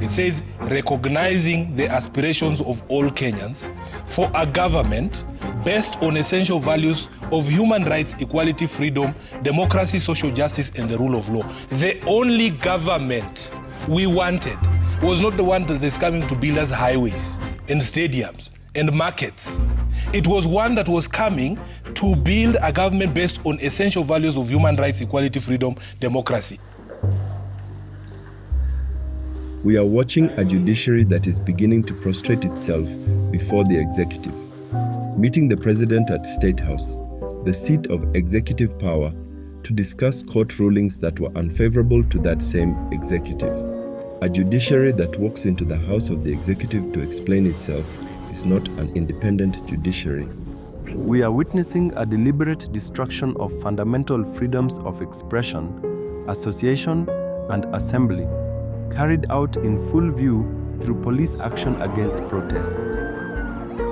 It says, recognizing the aspirations of all Kenyans for a government based on essential values of human rights, equality, freedom, democracy, social justice, and the rule of law. The only government we wanted was not the one that is coming to build us highways and stadiums and markets. It was one that was coming to build a government based on essential values of human rights, equality, freedom, democracy. We are watching a judiciary that is beginning to prostrate itself before the executive, meeting the president at State House, the seat of executive power, to discuss court rulings that were unfavorable to that same executive. A judiciary that walks into the house of the executive to explain itself is not an independent judiciary. We are witnessing a deliberate destruction of fundamental freedoms of expression, association, and assembly, carried out in full view through police action against protests.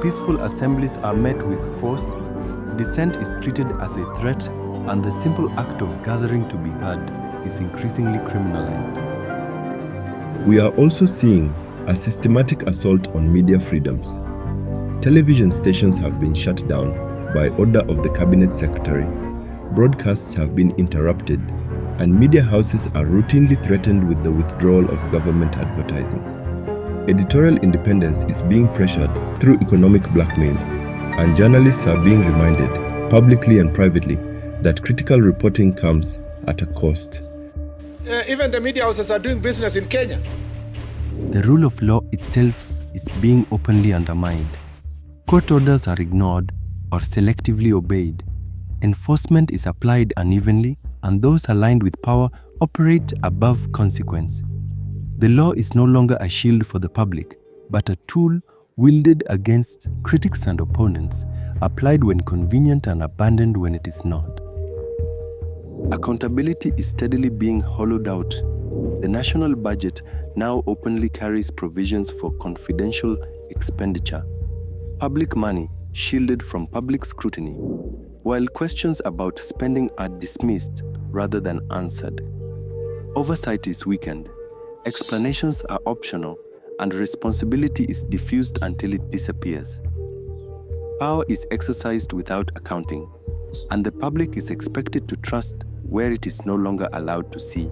Peaceful assemblies are met with force, dissent is treated as a threat, and the simple act of gathering to be heard is increasingly criminalized. We are also seeing a systematic assault on media freedoms. Television stations have been shut down by order of the Cabinet Secretary, broadcasts have been interrupted, and media houses are routinely threatened with the withdrawal of government advertising. Editorial independence is being pressured through economic blackmail, and journalists are being reminded, publicly and privately, that critical reporting comes at a cost. Even the media houses are doing business in Kenya. The rule of law itself is being openly undermined. Court orders are ignored or selectively obeyed. Enforcement is applied unevenly, and those aligned with power operate above consequence. The law is no longer a shield for the public, but a tool wielded against critics and opponents, applied when convenient and abandoned when it is not. Accountability is steadily being hollowed out. The national budget now openly carries provisions for confidential expenditure. Public money shielded from public scrutiny, while questions about spending are dismissed rather than answered. Oversight is weakened, explanations are optional, and responsibility is diffused until it disappears. Power is exercised without accounting, and the public is expected to trust where it is no longer allowed to see.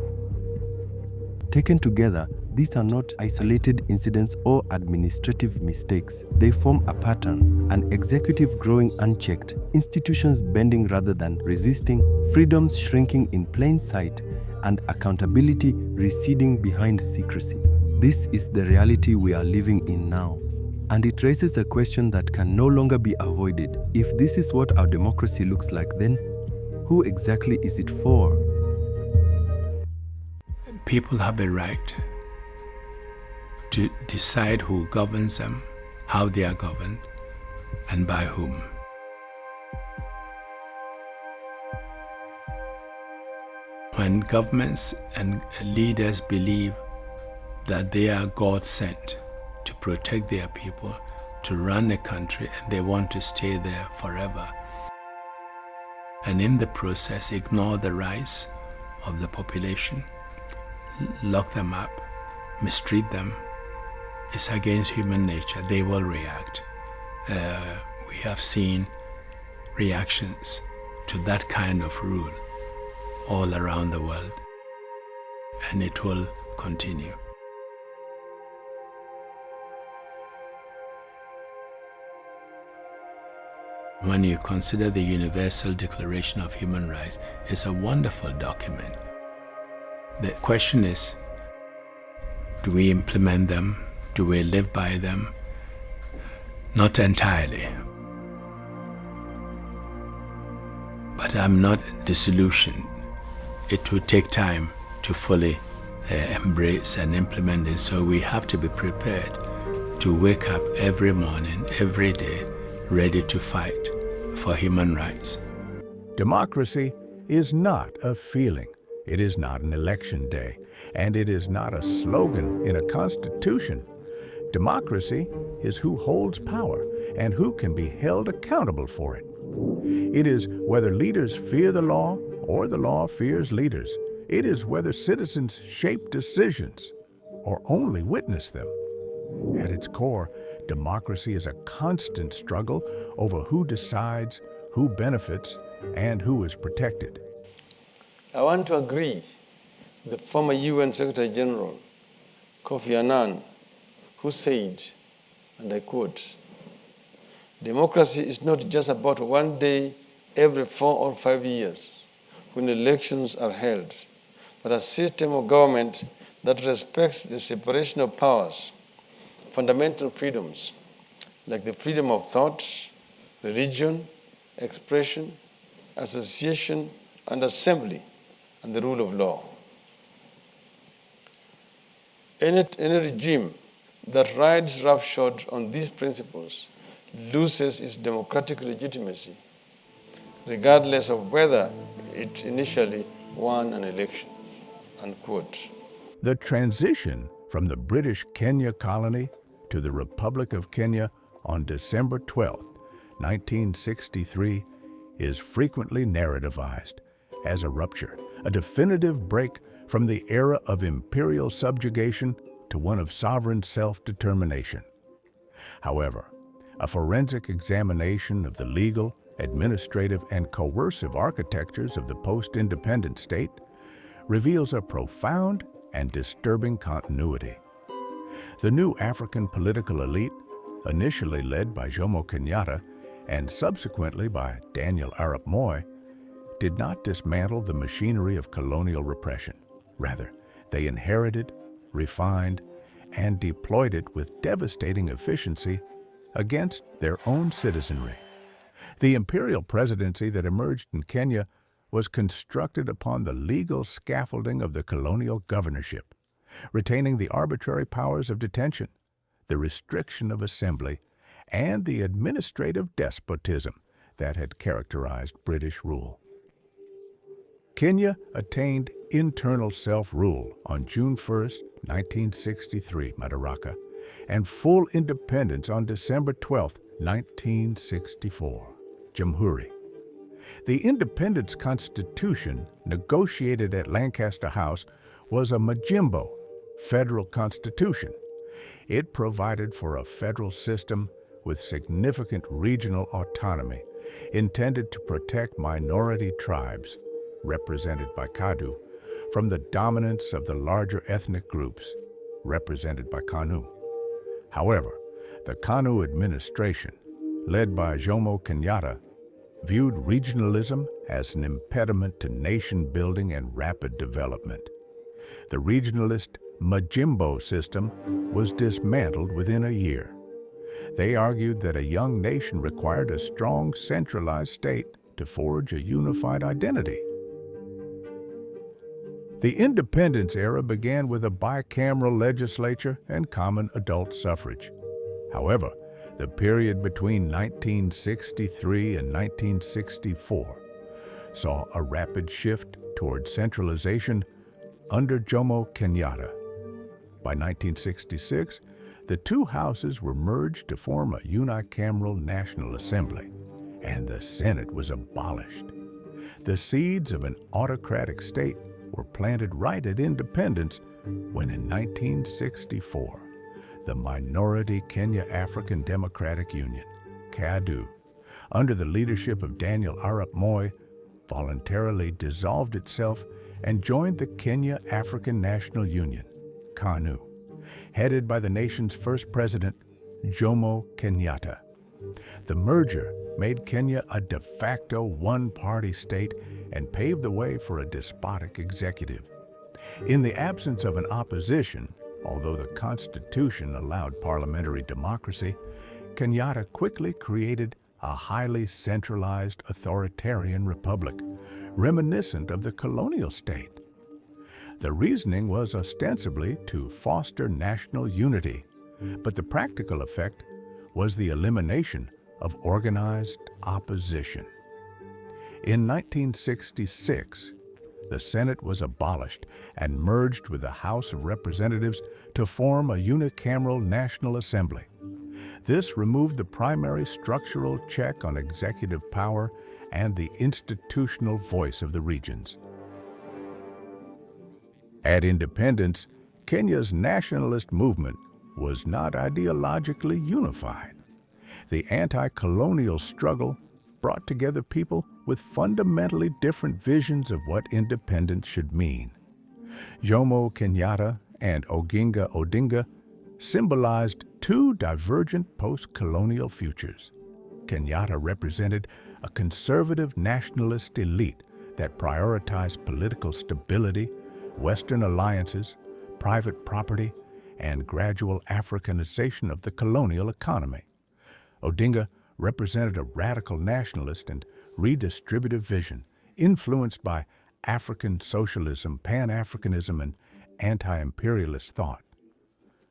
Taken together, these are not isolated incidents or administrative mistakes. They form a pattern, an executive growing unchecked, institutions bending rather than resisting, freedoms shrinking in plain sight, and accountability receding behind secrecy. This is the reality we are living in now, and it raises a question that can no longer be avoided. If this is what our democracy looks like, then who exactly is it for? People have a right to decide who governs them, how they are governed, and by whom. When governments and leaders believe that they are God sent to protect their people, to run a country, and they want to stay there forever, and in the process ignore the rights of the population, lock them up, mistreat them, it's against human nature. They will react. We have seen reactions to that kind of rule all around the world, and it will continue. When you consider the Universal Declaration of Human Rights, it's a wonderful document. The question is, do we implement them? Do we live by them? Not entirely. But I'm not disillusioned. It will take time to fully embrace and implement it, so we have to be prepared to wake up every morning, every day, ready to fight for human rights. Democracy is not a feeling. It is not an election day, and it is not a slogan in a constitution. Democracy is who holds power and who can be held accountable for it. It is whether leaders fear the law or the law fears leaders. It is whether citizens shape decisions. or only witness them. At its core, democracy is a constant struggle over who decides, who benefits, and who is protected. I want to agree with the former UN Secretary General, Kofi Annan, who said, and I quote, "Democracy is not just about one day every 4 or 5 years when elections are held, but a system of government that respects the separation of powers, fundamental freedoms like the freedom of thought, religion, expression, association, and assembly, and the rule of law. Any regime that rides roughshod on these principles loses its democratic legitimacy, regardless of whether it initially won an election," unquote. The transition from the British Kenya colony to the Republic of Kenya on December 12, 1963, is frequently narrativized as a rupture, a definitive break from the era of imperial subjugation to one of sovereign self-determination. However, a forensic examination of the legal, administrative, and coercive architectures of the post-independent state reveals a profound and disturbing continuity. The new African political elite, initially led by Jomo Kenyatta and subsequently by Daniel Arap Moi, did not dismantle the machinery of colonial repression. Rather, they inherited, refined, and deployed it with devastating efficiency against their own citizenry. The imperial presidency that emerged in Kenya was constructed upon the legal scaffolding of the colonial governorship, retaining the arbitrary powers of detention, the restriction of assembly, and the administrative despotism that had characterized British rule. Kenya attained internal self-rule on June 1, 1963, Madaraka, and full independence on December 12, 1964, Jamhuri. The Independence Constitution, negotiated at Lancaster House, was a Majimbo federal constitution. It provided for a federal system with significant regional autonomy, intended to protect minority tribes, represented by Kadu, from the dominance of the larger ethnic groups, represented by Kanu. However, the Kanu administration, led by Jomo Kenyatta, viewed regionalism as an impediment to nation building and rapid development. The regionalist Majimbo system was dismantled within a year. They argued that a young nation required a strong centralized state to forge a unified identity. The independence era began with a bicameral legislature and common adult suffrage. However, the period between 1963 and 1964 saw a rapid shift toward centralization under Jomo Kenyatta. By 1966, the two houses were merged to form a unicameral National Assembly, and the Senate was abolished. The seeds of an autocratic state were planted right at independence when in 1964, the minority Kenya African Democratic Union, KADU, under the leadership of Daniel Arap Moi, voluntarily dissolved itself and joined the Kenya African National Union, KANU, headed by the nation's first president, Jomo Kenyatta. The merger made Kenya a de facto one-party state and paved the way for a despotic executive. In the absence of an opposition, although the Constitution allowed parliamentary democracy, Kenyatta quickly created a highly centralized authoritarian republic, reminiscent of the colonial state. The reasoning was ostensibly to foster national unity, but the practical effect was the elimination of organized opposition. In 1966, the Senate was abolished and merged with the House of Representatives to form a unicameral National Assembly. This removed the primary structural check on executive power and the institutional voice of the regions. At independence, Kenya's nationalist movement was not ideologically unified. The anti-colonial struggle brought together people with fundamentally different visions of what independence should mean. Jomo Kenyatta and Oginga Odinga symbolized two divergent post-colonial futures. Kenyatta represented a conservative nationalist elite that prioritized political stability, Western alliances, private property, and gradual Africanization of the colonial economy. Odinga represented a radical nationalist and redistributive vision influenced by African socialism, Pan-Africanism, and anti-imperialist thought.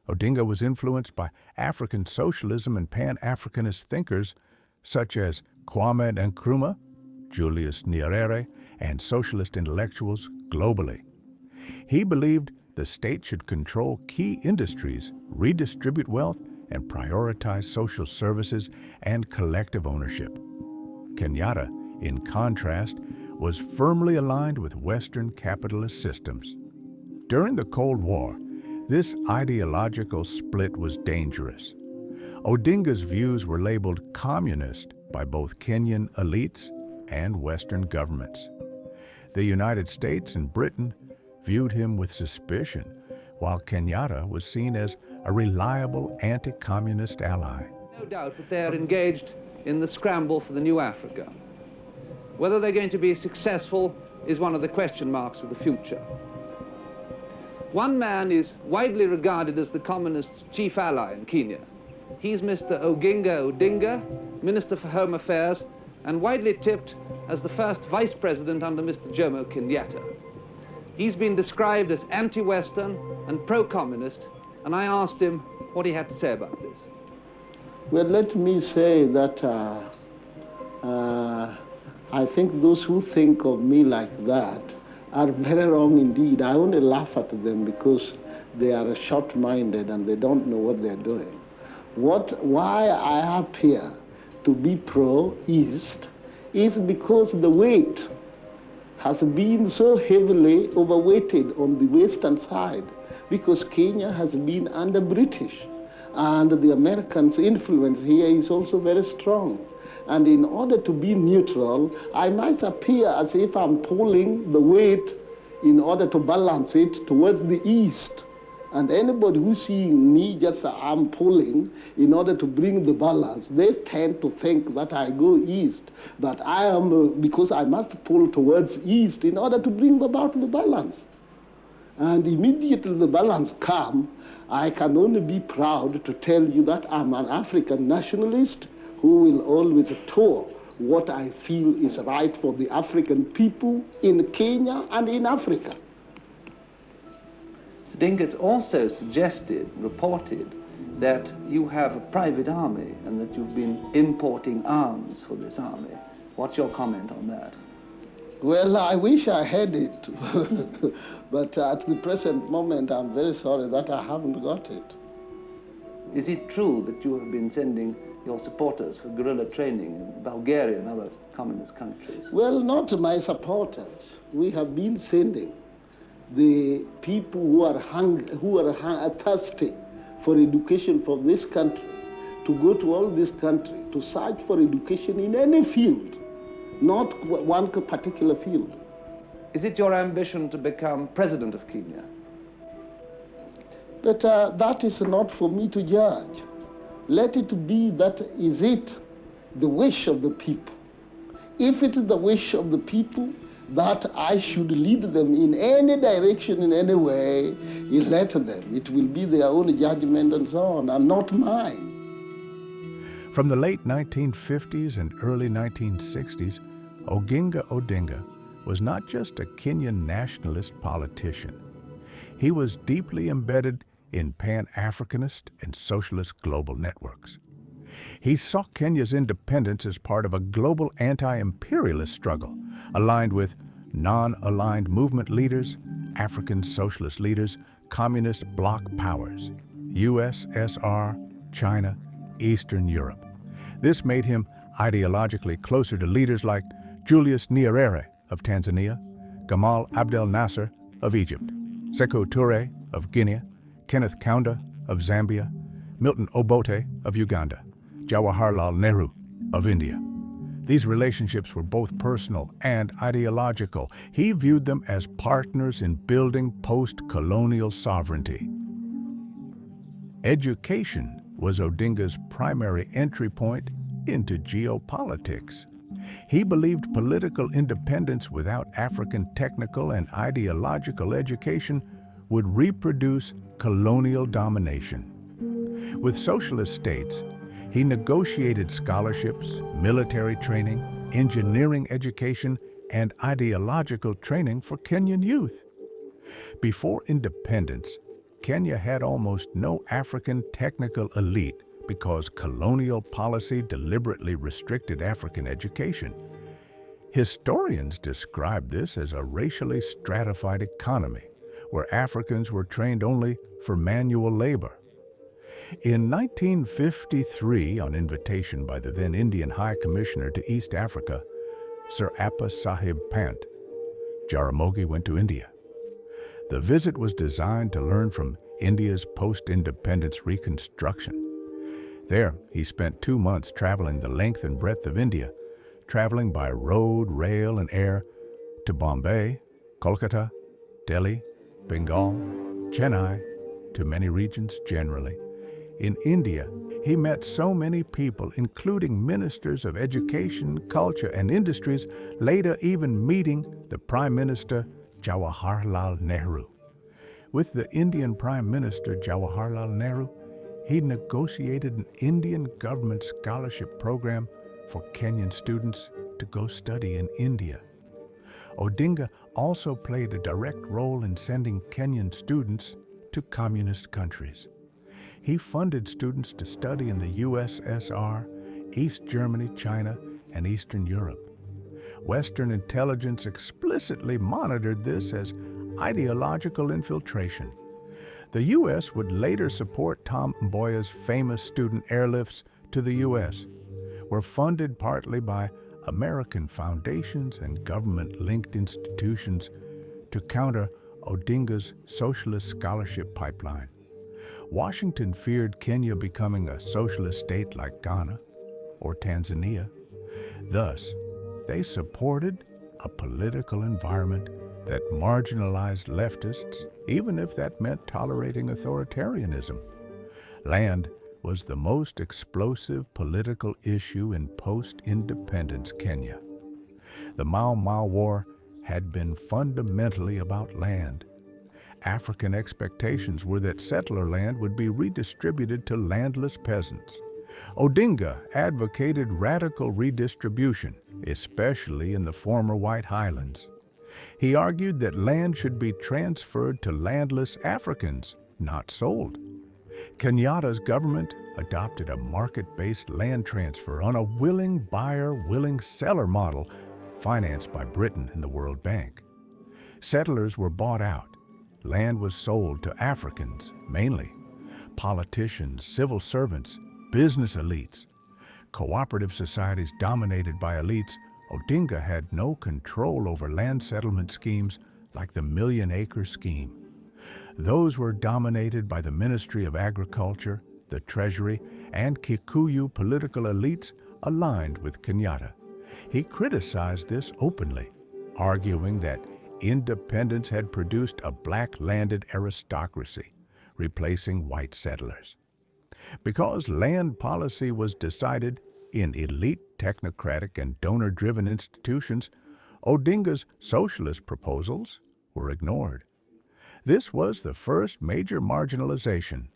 Odinga was influenced by African socialism and Pan-Africanist thinkers such as Kwame Nkrumah, Julius Nyerere, and socialist intellectuals globally. He believed the state should control key industries, redistribute wealth, and prioritize social services and collective ownership. Kenyatta, in contrast, was firmly aligned with Western capitalist systems. During the Cold War, this ideological split was dangerous. Odinga's views were labeled communist by both Kenyan elites and Western governments. The United States and Britain viewed him with suspicion, while Kenyatta was seen as a reliable anti-communist ally. No doubt that they are engaged in the scramble for the new Africa. Whether they're going to be successful is one of the question marks of the future. One man is widely regarded as the communists' chief ally in Kenya. He's Mr. Oginga Odinga, Minister for Home Affairs, and widely tipped as the first vice president under Mr. Jomo Kenyatta. He's been described as anti-Western and pro-communist, and I asked him what he had to say about this. Well, let me say that I think those who think of me like that are very wrong indeed. I only laugh at them because they are short-minded and they don't know what they're doing. Why I appear to be pro-East is because the weight has been so heavily overweighted on the Western side, because Kenya has been under British, and the Americans' influence here is also very strong. And in order to be neutral, I might appear as if I'm pulling the weight in order to balance it towards the East. And anybody who's seeing me just I'm pulling in order to bring the balance, they tend to think that I go East. But I am, because I must pull towards East in order to bring about the balance. And immediately the balance comes, I can only be proud to tell you that I'm an African nationalist who will always tour what I feel is right for the African people in Kenya and in Africa. Odinga, it's also suggested, reported, that you have a private army and that you've been importing arms for this army. What's your comment on that? Well, I wish I had it, but at the present moment, I'm very sorry that I haven't got it. Is it true that you have been sending your supporters for guerrilla training in Bulgaria and other communist countries? Well, not my supporters. We have been sending the people who are thirsty for education from this country to go to all this country to search for education in any field, not one particular field. Is it your ambition to become president of Kenya? But that is not for me to judge. Let it be that is it the wish of the people. If it is the wish of the people that I should lead them in any direction, in any way, let them. It will be their own judgment and so on, and not mine. From the late 1950s and early 1960s, Oginga Odinga was not just a Kenyan nationalist politician. He was deeply embedded in Pan-Africanist and socialist global networks. He saw Kenya's independence as part of a global anti-imperialist struggle, aligned with non-aligned movement leaders, African socialist leaders, communist bloc powers, USSR, China, Eastern Europe. This made him ideologically closer to leaders like Julius Nyerere of Tanzania, Gamal Abdel Nasser of Egypt, Sekou Touré of Guinea, Kenneth Kaunda of Zambia, Milton Obote of Uganda, Jawaharlal Nehru of India. These relationships were both personal and ideological. He viewed them as partners in building post-colonial sovereignty. Education was Odinga's primary entry point into geopolitics. He believed political independence without African technical and ideological education would reproduce colonial domination. With socialist states, he negotiated scholarships, military training, engineering education, and ideological training for Kenyan youth. Before independence, Kenya had almost no African technical elite because colonial policy deliberately restricted African education. Historians describe this as a racially stratified economy, where Africans were trained only for manual labor. In 1953, on invitation by the then Indian High Commissioner to East Africa, Sir Appa Sahib Pant, Jaramogi went to India. The visit was designed to learn from India's post-independence reconstruction. There, he spent 2 months traveling the length and breadth of India, traveling by road, rail, and air to Bombay, Kolkata, Delhi, Bengal, Chennai, to many regions generally. In India, he met so many people, including ministers of education, culture, and industries, later even meeting the Prime Minister Jawaharlal Nehru. With the Indian Prime Minister Jawaharlal Nehru, he negotiated an Indian government scholarship program for Kenyan students to go study in India. Odinga also played a direct role in sending Kenyan students to communist countries. He funded students to study in the USSR, East Germany, China, and Eastern Europe. Western intelligence explicitly monitored this as ideological infiltration. The U.S. would later support Tom Mboya's famous student airlifts to the U.S., were funded partly by American foundations and government-linked institutions to counter Odinga's socialist scholarship pipeline. Washington feared Kenya becoming a socialist state like Ghana or Tanzania. Thus, they supported a political environment that marginalized leftists, even if that meant tolerating authoritarianism. Land was the most explosive political issue in post-independence Kenya. The Mau Mau War had been fundamentally about land. African expectations were that settler land would be redistributed to landless peasants. Odinga advocated radical redistribution, especially in the former White Highlands. He argued that land should be transferred to landless Africans, not sold. Kenyatta's government adopted a market-based land transfer on a willing buyer, willing seller model financed by Britain and the World Bank. Settlers were bought out. Land was sold to Africans, mainly. Politicians, civil servants, business elites. Cooperative societies dominated by elites, Odinga had no control over land settlement schemes like the million-acre scheme. Those were dominated by the Ministry of Agriculture, the Treasury, and Kikuyu political elites aligned with Kenyatta. He criticized this openly, arguing that independence had produced a black-landed aristocracy, replacing white settlers. Because land policy was decided in elite technocratic and donor-driven institutions, Odinga's socialist proposals were ignored. This was the first major marginalization.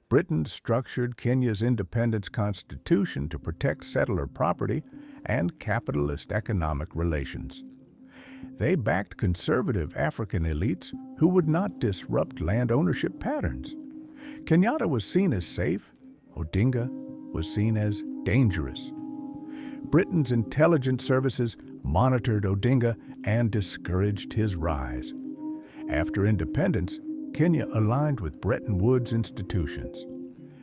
Britain structured Kenya's independence constitution to protect settler property and capitalist economic relations. They backed conservative African elites who would not disrupt land ownership patterns. Kenyatta was seen as safe. Odinga was seen as dangerous. Britain's intelligence services monitored Odinga and discouraged his rise. After independence, Kenya aligned with Bretton Woods institutions.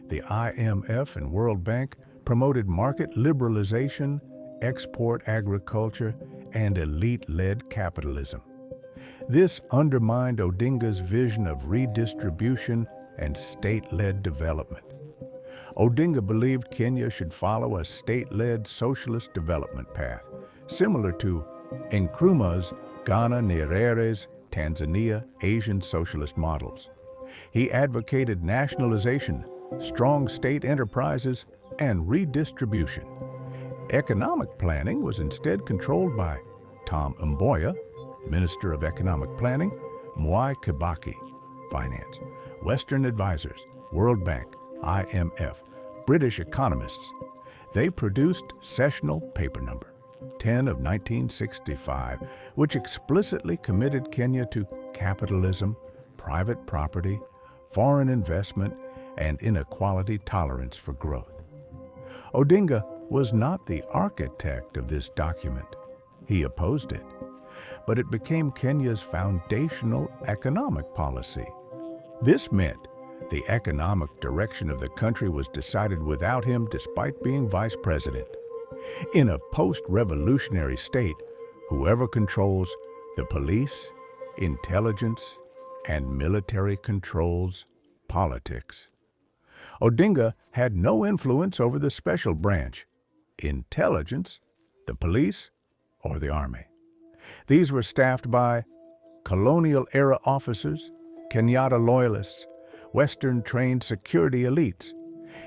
The IMF and World Bank promoted market liberalization, export agriculture, and elite-led capitalism. This undermined Odinga's vision of redistribution and state-led development. Odinga believed Kenya should follow a state-led socialist development path, similar to Nkrumah's Ghana, Nyerere's Tanzania Asian socialist models. He advocated nationalization, strong state enterprises, and redistribution. Economic planning was instead controlled by Tom Mboya, Minister of Economic Planning, Mwai Kibaki, Finance, Western advisors, World Bank, IMF, British economists. They produced Sessional Paper Number 10 of 1965, which explicitly committed Kenya to capitalism, private property, foreign investment, and inequality tolerance for growth. Odinga was not the architect of this document. He opposed it, but it became Kenya's foundational economic policy. This meant the economic direction of the country was decided without him despite being vice president. In a post-revolutionary state, whoever controls the police, intelligence, and military controls politics. Odinga had no influence over the special branch, intelligence, the police, or the army. These were staffed by colonial-era officers, Kenyatta loyalists, Western-trained security elites.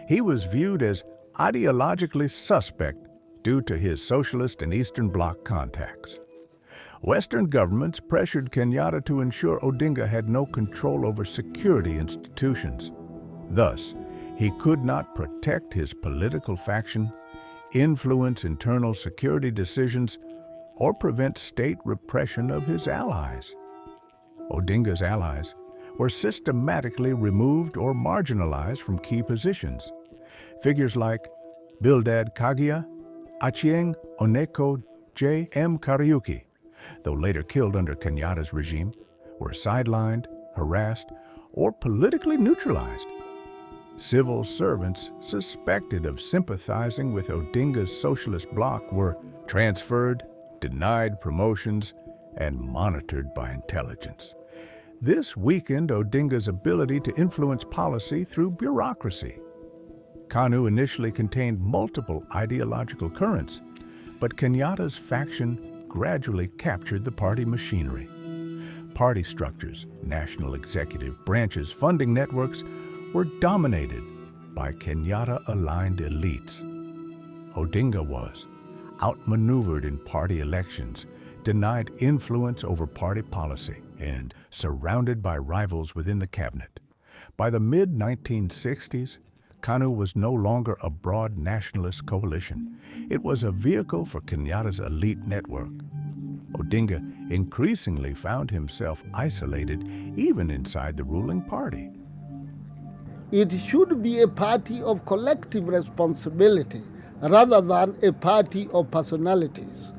He was viewed as ideologically suspect due to his socialist and Eastern Bloc contacts. Western governments pressured Kenyatta to ensure Odinga had no control over security institutions. Thus, he could not protect his political faction, influence internal security decisions, or prevent state repression of his allies. Odinga's allies were systematically removed or marginalized from key positions. Figures like Bildad Kagia, Achieng Oneko J. M. Kariuki, though later killed under Kenyatta's regime, were sidelined, harassed, or politically neutralized. Civil servants suspected of sympathizing with Odinga's socialist bloc were transferred, denied promotions, and monitored by intelligence. This weakened Odinga's ability to influence policy through bureaucracy. KANU initially contained multiple ideological currents, but Kenyatta's faction gradually captured the party machinery. Party structures, national executive branches, funding networks were dominated by Kenyatta-aligned elites. Odinga was outmaneuvered in party elections, denied influence over party policy, and surrounded by rivals within the cabinet. By the mid-1960s, KANU was no longer a broad nationalist coalition. It was a vehicle for Kenyatta's elite network. Odinga increasingly found himself isolated even inside the ruling party. It should be a party of collective responsibility rather than a party of personalities.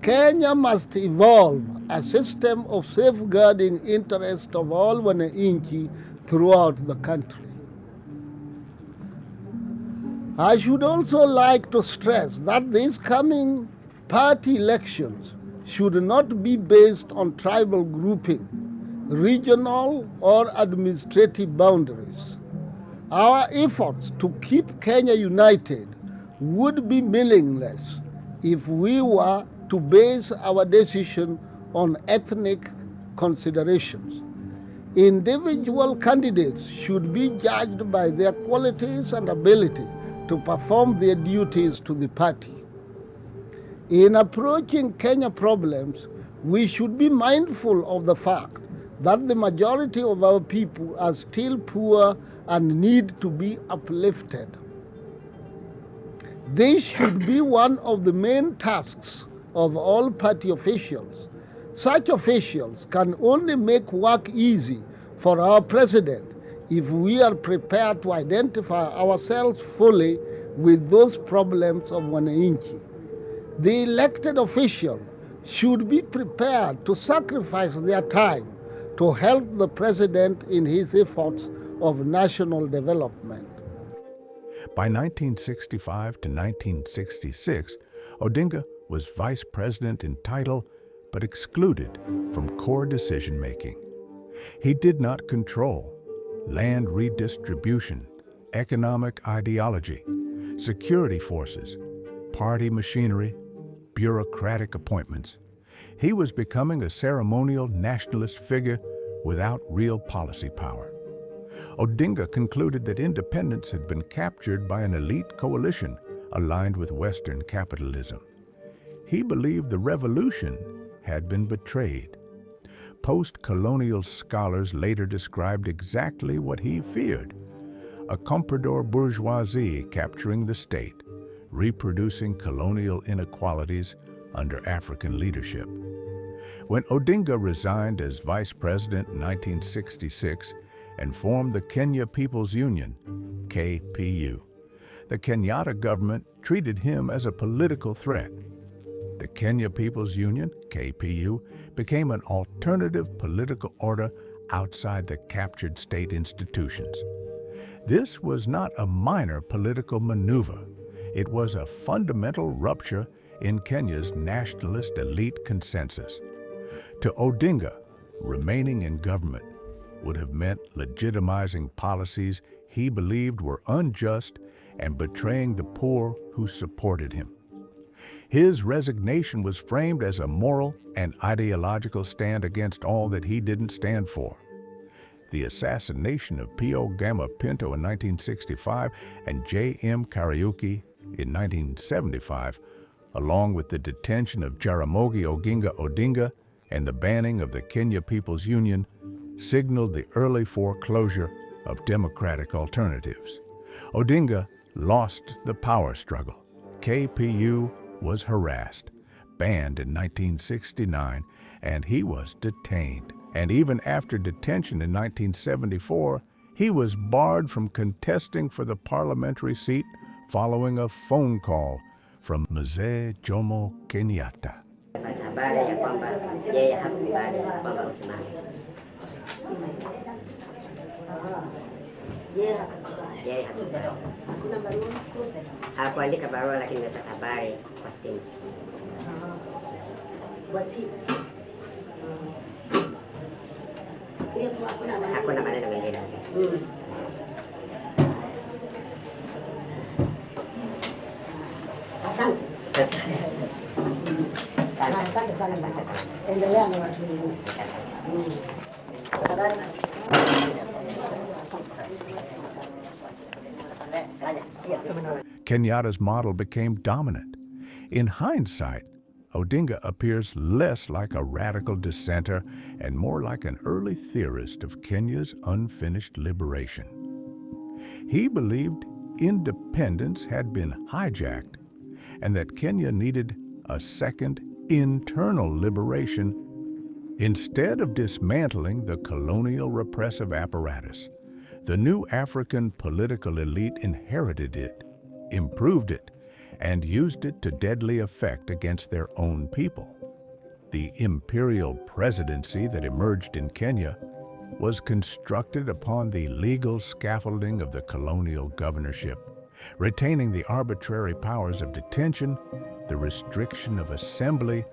Kenya must evolve a system of safeguarding interests of all wananchi throughout the country. I should also like to stress that these coming party elections should not be based on tribal grouping, regional or administrative boundaries. Our efforts to keep Kenya united would be meaningless if we were to base our decision on ethnic considerations. Individual candidates should be judged by their qualities and ability to perform their duties to the party. In approaching Kenya problems, we should be mindful of the fact that the majority of our people are still poor and need to be uplifted. This should be one of the main tasks of all party officials. Such officials can only make work easy for our president if we are prepared to identify ourselves fully with those problems of wananchi. The elected official should be prepared to sacrifice their time to help the president in his efforts of national development. By 1965 to 1966, Odinga was vice president in title, but excluded from core decision-making. He did not control land redistribution, economic ideology, security forces, party machinery, bureaucratic appointments. He was becoming a ceremonial nationalist figure without real policy power. Odinga concluded that independence had been captured by an elite coalition aligned with Western capitalism. He believed the revolution had been betrayed. Post-colonial scholars later described exactly what he feared: a comprador bourgeoisie capturing the state, reproducing colonial inequalities under African leadership. When Odinga resigned as vice president in 1966 and formed the Kenya People's Union, KPU, the Kenyatta government treated him as a political threat. The Kenya People's Union, KPU, became an alternative political order outside the captured state institutions. This was not a minor political maneuver. It was a fundamental rupture in Kenya's nationalist elite consensus. To Odinga, remaining in government would have meant legitimizing policies he believed were unjust and betraying the poor who supported him. His resignation was framed as a moral and ideological stand against all that he didn't stand for. The assassination of P.O. Gama Pinto in 1965 and J.M. Kariuki in 1975, along with the detention of Jaramogi Oginga Odinga and the banning of the Kenya People's Union, signaled the early foreclosure of democratic alternatives. Odinga lost the power struggle. KPU was harassed, banned in 1969, and he was detained. And even after detention in 1974, he was barred from contesting for the parliamentary seat following a phone call from Mzee Jomo Kenyatta. Hakuandika barua lakini nimepata habari kwa simu. Kwa simu. Hakuna maneno mengine. Asante. Asante sana. Endelea na watu wengine. Kenyatta's model became dominant. In hindsight, Odinga appears less like a radical dissenter and more like an early theorist of Kenya's unfinished liberation. He believed independence had been hijacked and that Kenya needed a second internal liberation. Instead of dismantling the colonial repressive apparatus, the new African political elite inherited it, improved it, and used it to deadly effect against their own people. The imperial presidency that emerged in Kenya was constructed upon the legal scaffolding of the colonial governorship, retaining the arbitrary powers of detention, the restriction of assembly,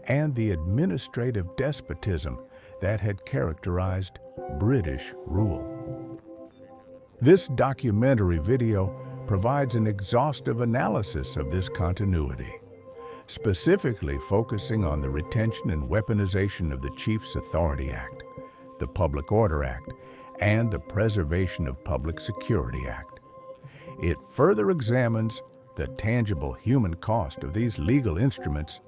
and the administrative despotism that had characterized British rule. This documentary video provides an exhaustive analysis of this continuity, specifically focusing on the Retention and Weaponization of the Chief's Authority Act, the Public Order Act, and the Preservation of Public Security Act. It further examines the tangible human cost of these legal instruments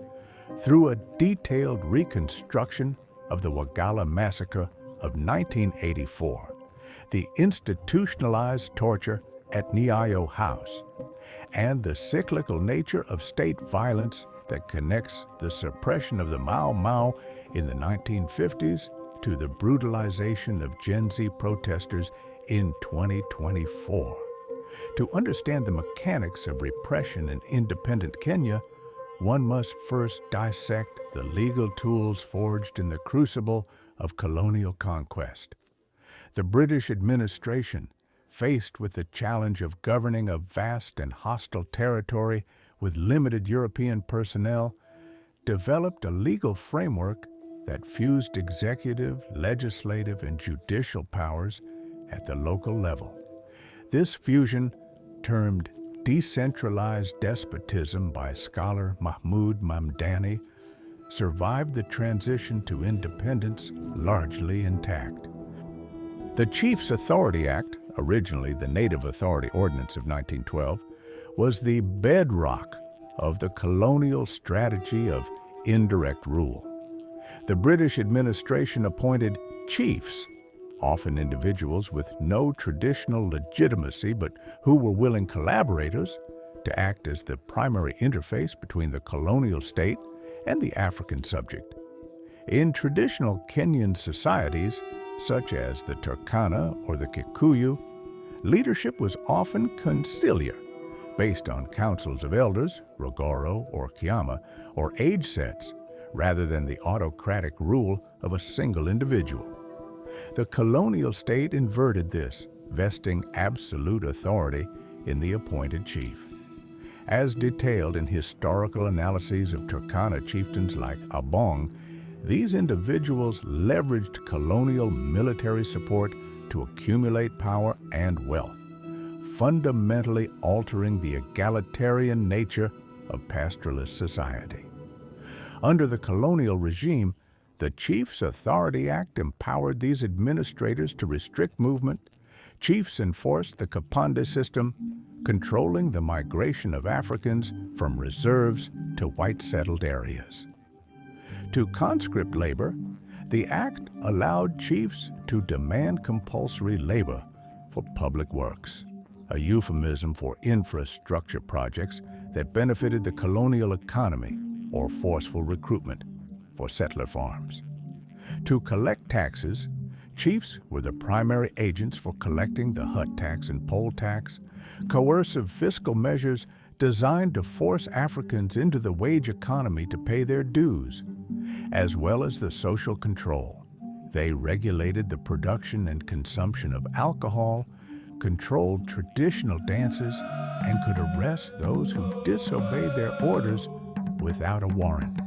through a detailed reconstruction of the Wagala Massacre of 1984, the institutionalized torture at Nyayo House, and the cyclical nature of state violence that connects the suppression of the Mau Mau in the 1950s to the brutalization of Gen Z protesters in 2024. To understand the mechanics of repression in independent Kenya, one must first dissect the legal tools forged in the crucible of colonial conquest. The British administration, faced with the challenge of governing a vast and hostile territory with limited European personnel, developed a legal framework that fused executive, legislative, and judicial powers at the local level. This fusion, termed decentralized despotism by scholar Mahmoud Mamdani, survived the transition to independence largely intact. The Chiefs Authority Act, originally the Native Authority Ordinance of 1912, was the bedrock of the colonial strategy of indirect rule. The British administration appointed chiefs, often individuals with no traditional legitimacy but who were willing collaborators, to act as the primary interface between the colonial state and the African subject. In traditional Kenyan societies, such as the Turkana or the Kikuyu, leadership was often conciliar, based on councils of elders, Rogoro or Kiama, or age sets, rather than the autocratic rule of a single individual. The colonial state inverted this, vesting absolute authority in the appointed chief. As detailed in historical analyses of Turkana chieftains like Abong, these individuals leveraged colonial military support to accumulate power and wealth, fundamentally altering the egalitarian nature of pastoralist society. Under the colonial regime, the Chiefs Authority Act empowered these administrators to restrict movement. Chiefs enforced the Kapande system, controlling the migration of Africans from reserves to white-settled areas. To conscript labor, the act allowed chiefs to demand compulsory labor for public works, a euphemism for infrastructure projects that benefited the colonial economy, or forceful recruitment for settler farms. To collect taxes, chiefs were the primary agents for collecting the hut tax and poll tax, coercive fiscal measures designed to force Africans into the wage economy to pay their dues, as well as the social control. They regulated the production and consumption of alcohol, controlled traditional dances, and could arrest those who disobeyed their orders without a warrant.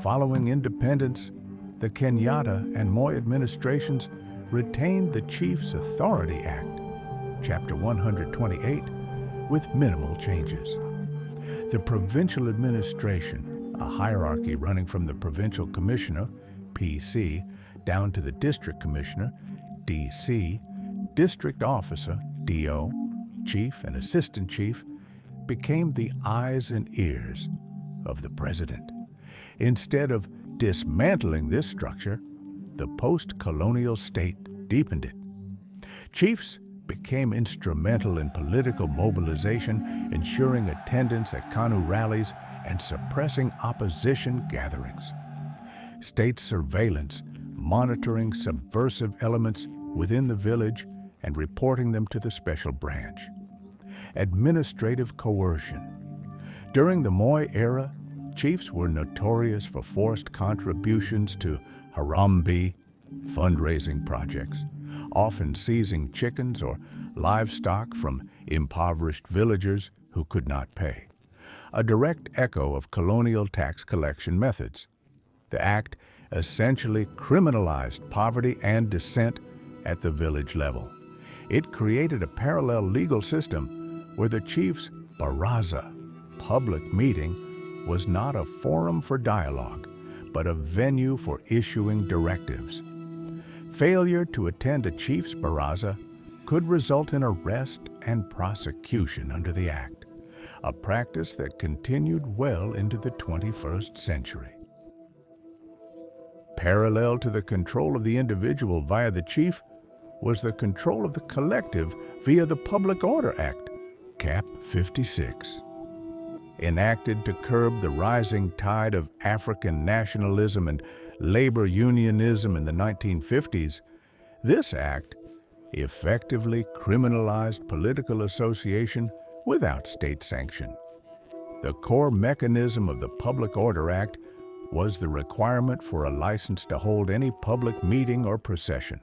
Following independence, the Kenyatta and Moi administrations retained the Chiefs Authority Act, Chapter 128, with minimal changes. The provincial administration, a hierarchy running from the provincial commissioner, PC, down to the district commissioner, DC, district officer, DO, chief and assistant chief, became the eyes and ears of the president. Instead of dismantling this structure, the post-colonial state deepened it. Chiefs became instrumental in political mobilization, ensuring attendance at KANU rallies and suppressing opposition gatherings. State surveillance, monitoring subversive elements within the village and reporting them to the special branch. Administrative coercion. During the Moi era, chiefs were notorious for forced contributions to Harambee, fundraising projects, often seizing chickens or livestock from impoverished villagers who could not pay. A direct echo of colonial tax collection methods. The act essentially criminalized poverty and dissent at the village level. It created a parallel legal system where the chief's baraza, public meeting, was not a forum for dialogue, but a venue for issuing directives. Failure to attend a chief's baraza could result in arrest and prosecution under the act, a practice that continued well into the 21st century. Parallel to the control of the individual via the chief was the control of the collective via the Public Order Act, Cap 56. Enacted to curb the rising tide of African nationalism and labor unionism in the 1950s, this act effectively criminalized political association without state sanction. The core mechanism of the Public Order Act was the requirement for a license to hold any public meeting or procession.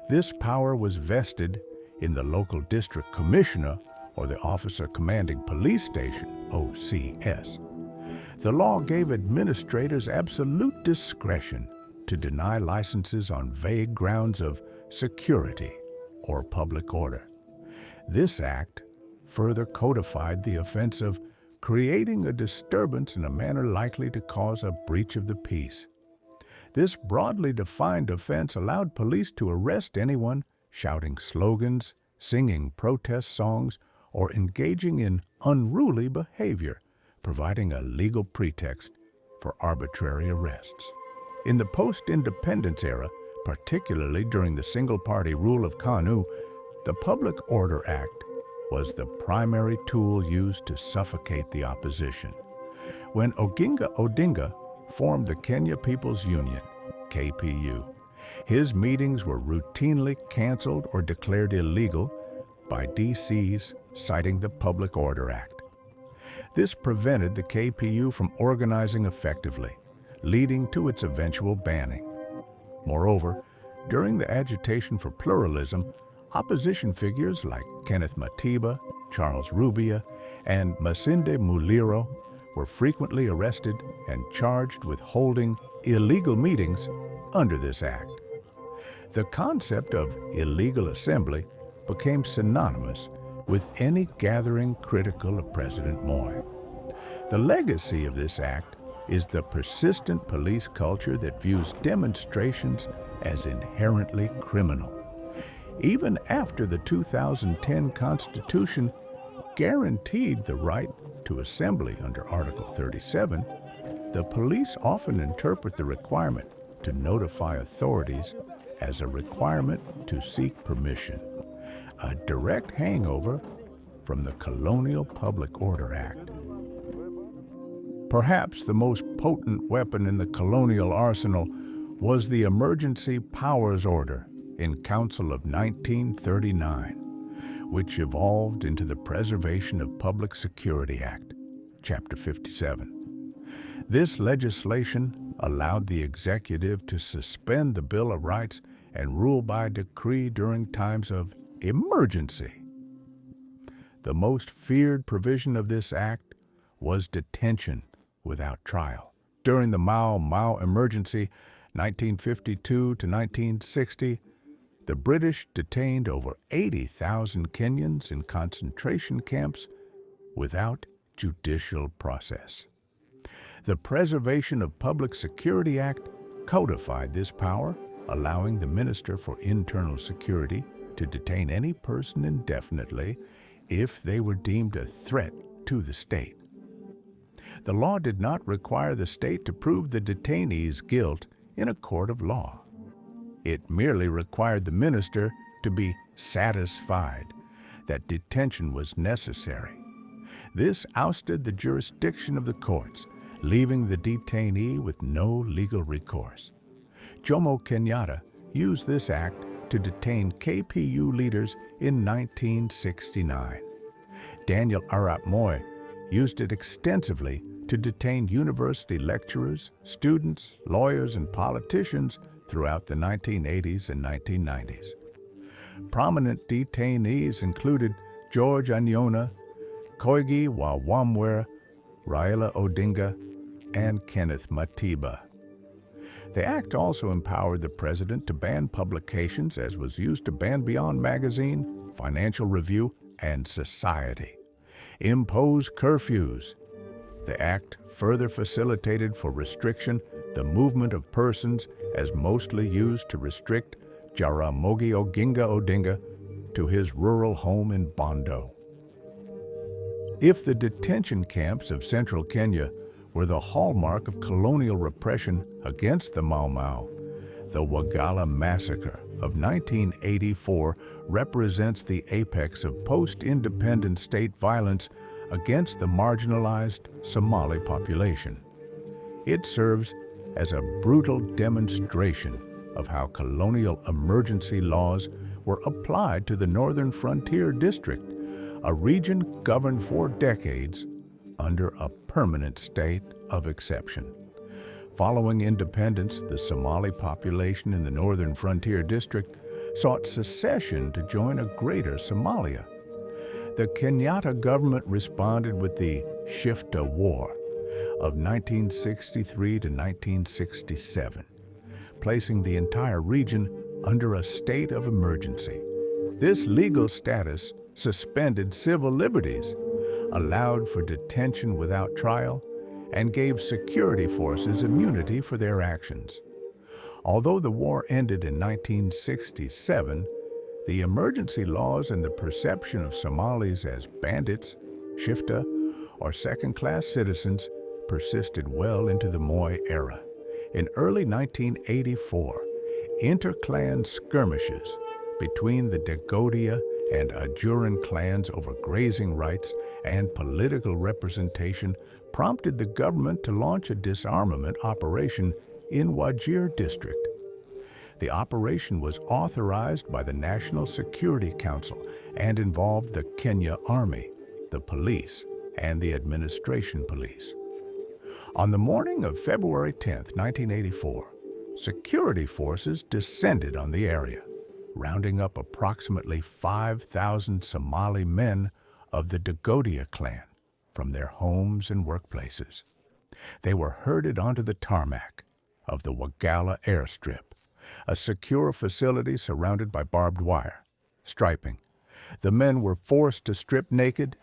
This power was vested in the local district commissioner or the officer commanding police station, OCS. The law gave administrators absolute discretion to deny licenses on vague grounds of security or public order. This act further codified the offense of creating a disturbance in a manner likely to cause a breach of the peace. This broadly defined offense allowed police to arrest anyone shouting slogans, singing protest songs, or engaging in unruly behavior, providing a legal pretext for arbitrary arrests. In the post-independence era, particularly during the single-party rule of Kanu, the Public Order Act was the primary tool used to suffocate the opposition. When Oginga Odinga formed the Kenya People's Union, KPU, his meetings were routinely canceled or declared illegal by DCs citing the Public Order Act. This prevented the KPU from organizing effectively, leading to its eventual banning. Moreover, during the agitation for pluralism, opposition figures like Kenneth Matiba, Charles Rubia, and Masinde Muliro were frequently arrested and charged with holding illegal meetings under this act. The concept of illegal assembly became synonymous with any gathering critical of President Moi. The legacy of this act is the persistent police culture that views demonstrations as inherently criminal. Even after the 2010 Constitution guaranteed the right to assembly under Article 37, the police often interpret the requirement to notify authorities as a requirement to seek permission, a direct hangover from the Colonial Public Order Act. Perhaps the most potent weapon in the colonial arsenal was the Emergency Powers Order in Council of 1939, which evolved into the Preservation of Public Security Act, Chapter 57. This legislation allowed the executive to suspend the Bill of Rights and rule by decree during times of emergency. The most feared provision of this act was detention without trial. During the Mau Mau emergency, 1952 to 1960, the British detained over 80,000 Kenyans in concentration camps without judicial process. The Preservation of Public Security Act codified this power, allowing the Minister for Internal Security to detain any person indefinitely if they were deemed a threat to the state. The law did not require the state to prove the detainee's guilt in a court of law. It merely required the minister to be satisfied that detention was necessary. This ousted the jurisdiction of the courts, leaving the detainee with no legal recourse. Jomo Kenyatta used this act to detain KPU leaders in 1969. Daniel Arap Moi used it extensively to detain university lecturers, students, lawyers, and politicians throughout the 1980s and 1990s. Prominent detainees included George Anyona, Koigi wa Wamwere, Raila Odinga, and Kenneth Matiba. The act also empowered the president to ban publications, as was used to ban Beyond Magazine, Financial Review, and Society. Impose curfews. The act further facilitated for restriction the movement of persons, as mostly used to restrict Jaramogi Oginga Odinga to his rural home in Bondo. If the detention camps of central Kenya were the hallmark of colonial repression against the Mau Mau, the Wagala Massacre of 1984 represents the apex of post-independent state violence against the marginalized Somali population. It serves as a brutal demonstration of how colonial emergency laws were applied to the Northern Frontier District, a region governed for decades under a permanent state of exception. Following independence, the Somali population in the Northern Frontier District sought secession to join a greater Somalia. The Kenyatta government responded with the Shifta War, of 1963 to 1967, placing the entire region under a state of emergency. This legal status suspended civil liberties, allowed for detention without trial, and gave security forces immunity for their actions. Although the war ended in 1967, the emergency laws and the perception of Somalis as bandits, shifta, or second-class citizens persisted well into the Moi era. In early 1984, inter-clan skirmishes between the Dagodia and Ajuran clans over grazing rights and political representation prompted the government to launch a disarmament operation in Wajir district. The operation was authorized by the National Security Council and involved the Kenya Army, the police, and the administration police. On the morning of February 10, 1984, security forces descended on the area, rounding up approximately 5,000 Somali men of the Dagodia clan from their homes and workplaces. They were herded onto the tarmac of the Wagala airstrip, a secure facility surrounded by barbed wire, striping. The men were forced to strip naked.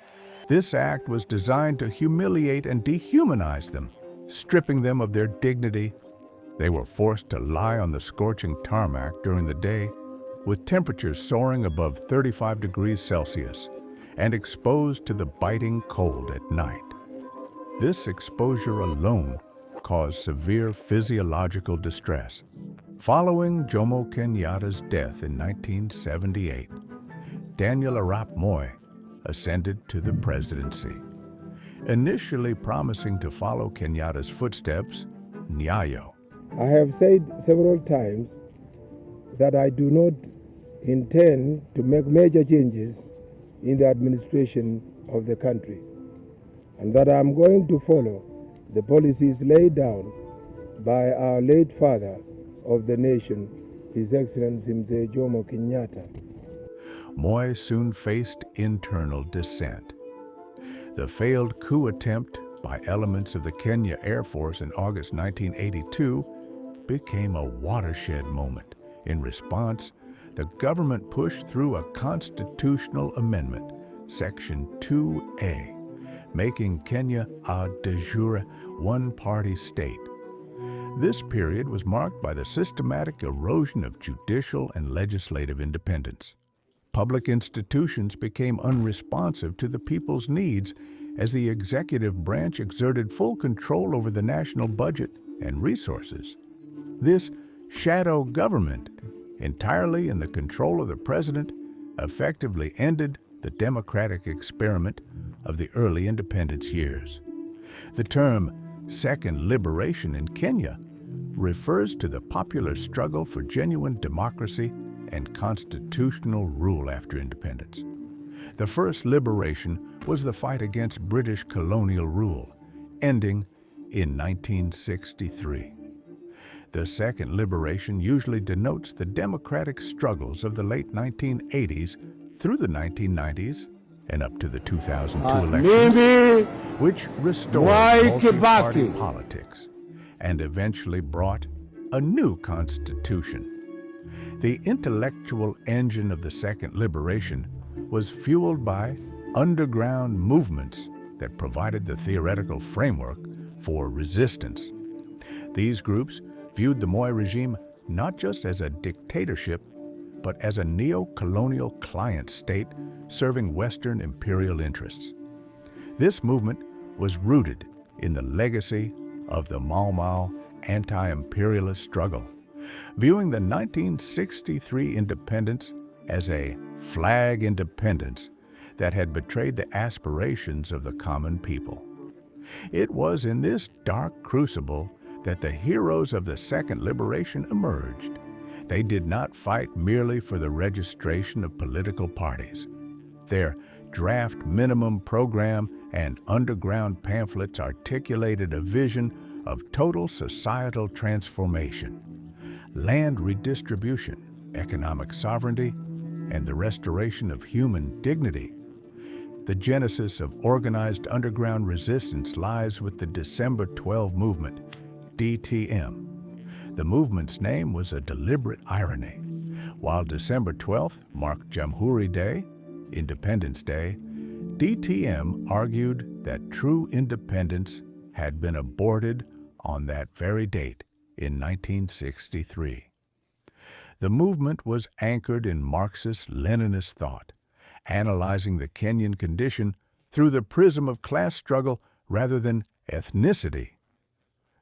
This act was designed to humiliate and dehumanize them, stripping them of their dignity. They were forced to lie on the scorching tarmac during the day, with temperatures soaring above 35 degrees Celsius, and exposed to the biting cold at night. This exposure alone caused severe physiological distress. Following Jomo Kenyatta's death in 1978, Daniel Arap Moi ascended to the presidency. Initially promising to follow Kenyatta's footsteps, Nyayo. I have said several times that I do not intend to make major changes in the administration of the country, and that I am going to follow the policies laid down by our late father of the nation, His Excellency Mzee Jomo Kenyatta. Moi soon faced internal dissent. The failed coup attempt by elements of the Kenya Air Force in August 1982 became a watershed moment. In response, the government pushed through a constitutional amendment, Section 2A, making Kenya a de jure one-party state. This period was marked by the systematic erosion of judicial and legislative independence. Public institutions became unresponsive to the people's needs as the executive branch exerted full control over the national budget and resources. This shadow government, entirely in the control of the president, effectively ended the democratic experiment of the early independence years. The term Second Liberation in Kenya refers to the popular struggle for genuine democracy and constitutional rule after independence. The first liberation was the fight against British colonial rule, ending in 1963. The second liberation usually denotes the democratic struggles of the late 1980s through the 1990s and up to the 2002 elections, which restored multi-party politics and eventually brought a new constitution. The intellectual engine of the second liberation was fueled by underground movements that provided the theoretical framework for resistance. These groups viewed the Moi regime not just as a dictatorship, but as a neo-colonial client state serving Western imperial interests. This movement was rooted in the legacy of the Mau Mau anti-imperialist struggle, viewing the 1963 independence as a flag independence that had betrayed the aspirations of the common people. It was in this dark crucible that the heroes of the second liberation emerged. They did not fight merely for the registration of political parties. Their draft minimum program and underground pamphlets articulated a vision of total societal transformation, land redistribution, economic sovereignty, and the restoration of human dignity. The genesis of organized underground resistance lies with the December 12 movement, DTM. The movement's name was a deliberate irony. While December 12th marked Jamhuri Day, Independence Day, DTM argued that true independence had been aborted on that very date in 1963. The movement was anchored in Marxist-Leninist thought, analyzing the Kenyan condition through the prism of class struggle rather than ethnicity.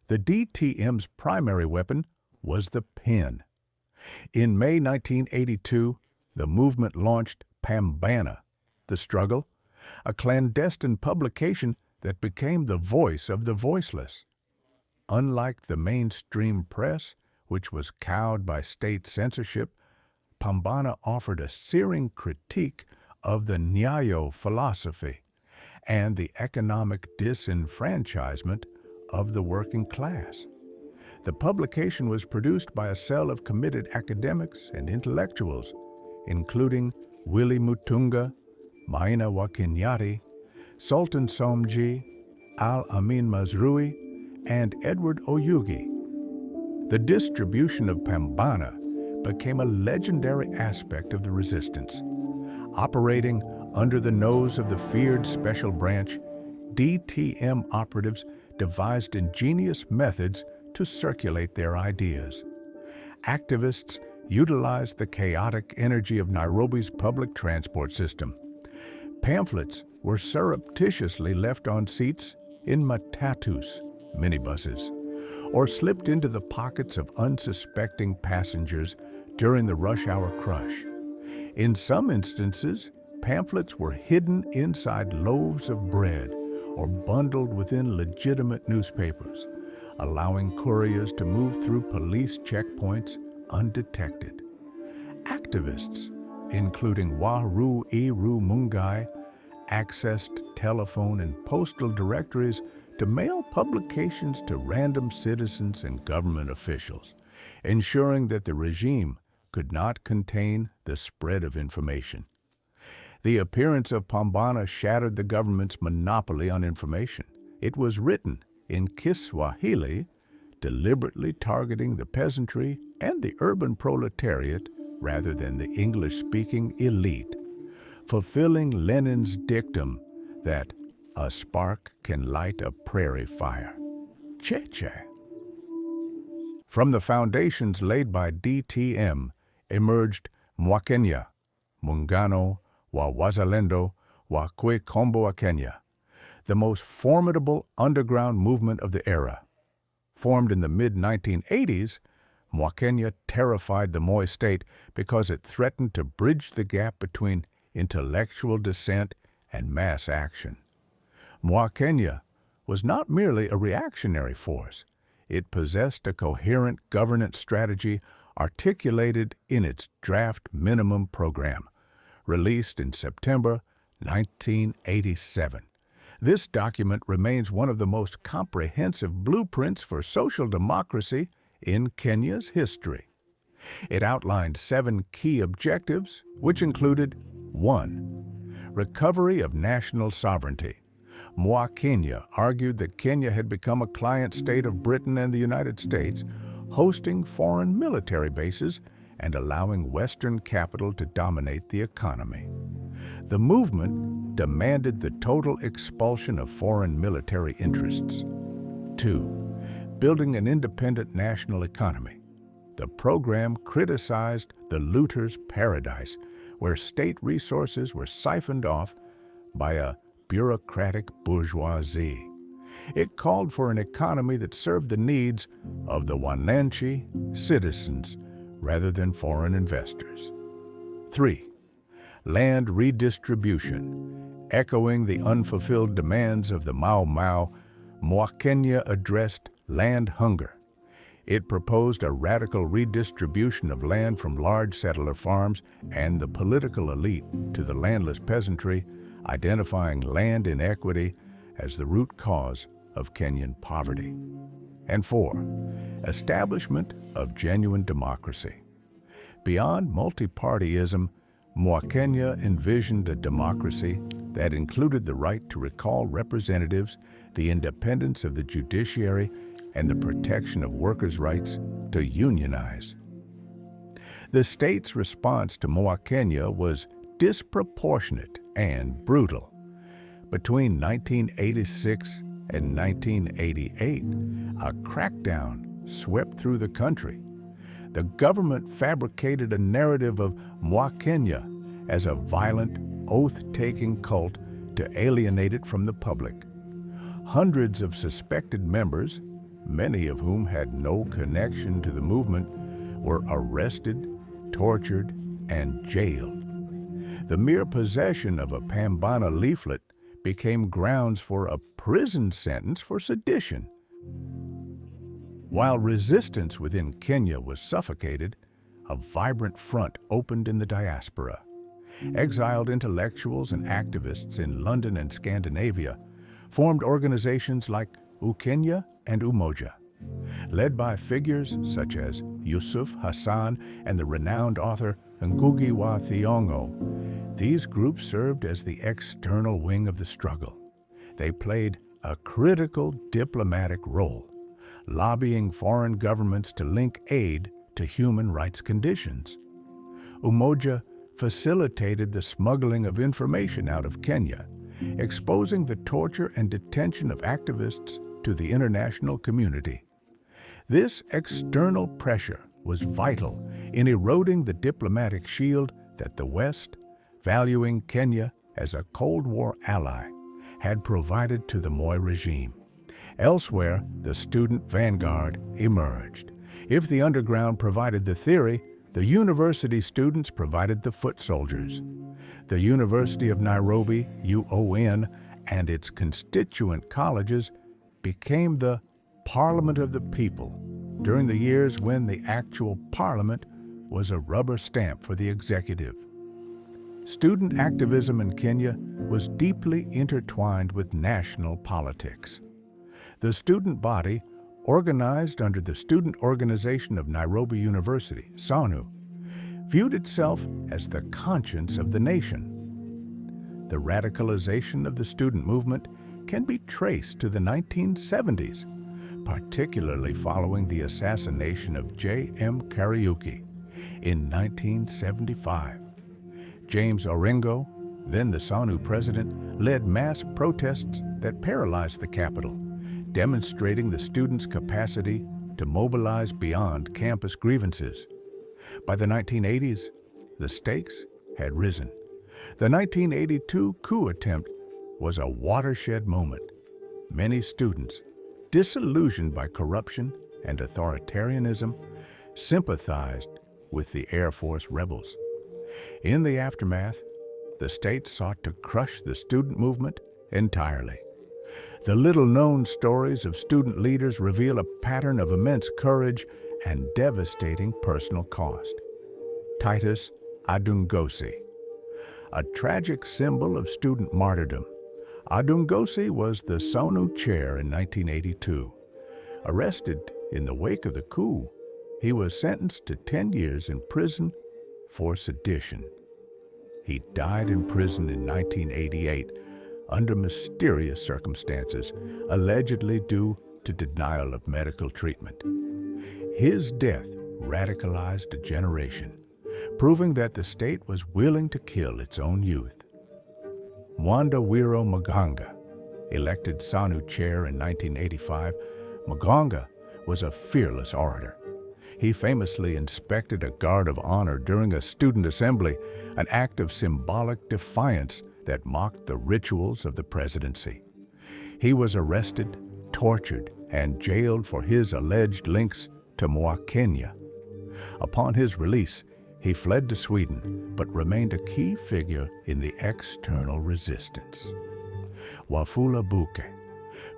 The DTM's primary weapon was the pen. In May 1982, the movement launched Pambana, The Struggle, a clandestine publication that became the voice of the voiceless. Unlike the mainstream press, which was cowed by state censorship, Pambana offered a searing critique of the Nyayo philosophy and the economic disenfranchisement of the working class. The publication was produced by a cell of committed academics and intellectuals, including Willy Mutunga, Maina Wakenyati, Sultan Somji, Al-Amin Mazrui, and Edward Oyugi. The distribution of Pambana became a legendary aspect of the resistance. Operating under the nose of the feared special branch, DTM operatives devised ingenious methods to circulate their ideas. Activists utilized the chaotic energy of Nairobi's public transport system. Pamphlets were surreptitiously left on seats in matatus, minibuses, or slipped into the pockets of unsuspecting passengers during the rush hour crush. In some instances, pamphlets were hidden inside loaves of bread or bundled within legitimate newspapers, allowing couriers to move through police checkpoints undetected. Activists, including Waru Iru Mungai, accessed telephone and postal directories to mail publications to random citizens and government officials, ensuring that the regime could not contain the spread of information. The appearance of Pambana shattered the government's monopoly on information. It was written in Kiswahili, deliberately targeting the peasantry and the urban proletariat rather than the English-speaking elite, fulfilling Lenin's dictum that a spark can light a prairie fire. Che-che. From the foundations laid by DTM emerged Mwakenya, Muungano wa Wazalendo wa Kwekomboa Kenya, the most formidable underground movement of the era. Formed in the mid-1980s, Mwakenya terrified the Moi state because it threatened to bridge the gap between intellectual dissent and mass action. Mwakenya was not merely a reactionary force. It possessed a coherent governance strategy articulated in its draft minimum program, released in September 1987. This document remains one of the most comprehensive blueprints for social democracy in Kenya's history. It outlined 7 key objectives, which included 1. Recovery of national sovereignty. Mwakenya argued that Kenya had become a client state of Britain and the United States, hosting foreign military bases and allowing Western capital to dominate the economy. The movement demanded the total expulsion of foreign military interests. 2. Building an independent national economy. The program criticized the looter's paradise, where state resources were siphoned off by a bureaucratic bourgeoisie. It called for an economy that served the needs of the Wananchi citizens rather than foreign investors. 3. Land redistribution. Echoing the unfulfilled demands of the Mau Mau, Mwakenya addressed land hunger. It proposed a radical redistribution of land from large settler farms and the political elite to the landless peasantry, identifying land inequity as the root cause of Kenyan poverty. And 4. Establishment of genuine democracy. Beyond multipartyism, Mwakenya envisioned a democracy that included the right to recall representatives, the independence of the judiciary, and the protection of workers' rights to unionize. The state's response to Mwakenya was disproportionate and brutal. Between 1986 and 1988, a crackdown swept through the country. The government fabricated a narrative of Mwakenya as a violent, oath-taking cult to alienate it from the public. Hundreds of suspected members, many of whom had no connection to the movement, were arrested, tortured, and jailed. The mere possession of a Pambana leaflet became grounds for a prison sentence for sedition. While resistance within Kenya was suffocated, a vibrant front opened in the diaspora. Exiled intellectuals and activists in London and Scandinavia formed organizations like Ukenya and Umoja. Led by figures such as Yusuf Hassan and the renowned author Ngugi wa Thiong'o, these groups served as the external wing of the struggle. They played a critical diplomatic role, lobbying foreign governments to link aid to human rights conditions. Umoja facilitated the smuggling of information out of Kenya, exposing the torture and detention of activists to the international community. This external pressure was vital in eroding the diplomatic shield that the West, valuing Kenya as a Cold War ally, had provided to the Moi regime. Elsewhere, the student vanguard emerged. If the underground provided the theory, the university students provided the foot soldiers. The University of Nairobi, UON, and its constituent colleges became the Parliament of the People during the years when the actual parliament was a rubber stamp for the executive. Student activism in Kenya was deeply intertwined with national politics. The student body, organized under the Student Organization of Nairobi University, SANU, viewed itself as the conscience of the nation. The radicalization of the student movement can be traced to the 1970s, particularly following the assassination of J.M. Kariuki in 1975. James Orengo, then the SANU president, led mass protests that paralyzed the capital, demonstrating the students' capacity to mobilize beyond campus grievances. By the 1980s, the stakes had risen. The 1982 coup attempt was a watershed moment. Many students, disillusioned by corruption and authoritarianism, sympathized with the Air Force rebels. In the aftermath, the state sought to crush the student movement entirely. The little-known stories of student leaders reveal a pattern of immense courage and devastating personal cost. Titus Adungosi. A tragic symbol of student martyrdom, Adungosi was the SANU chair in 1982. Arrested in the wake of the coup, he was sentenced to 10 years in prison for sedition. He died in prison in 1988 under mysterious circumstances, allegedly due to denial of medical treatment. His death radicalized a generation, proving that the state was willing to kill its own youth. Mwandawiro Maganga, elected SANU chair in 1985, Maganga was a fearless orator. He famously inspected a guard of honor during a student assembly, an act of symbolic defiance that mocked the rituals of the presidency. He was arrested, tortured, and jailed for his alleged links to Mwakenya. Upon his release, he fled to Sweden, but remained a key figure in the external resistance. Wafula Buke.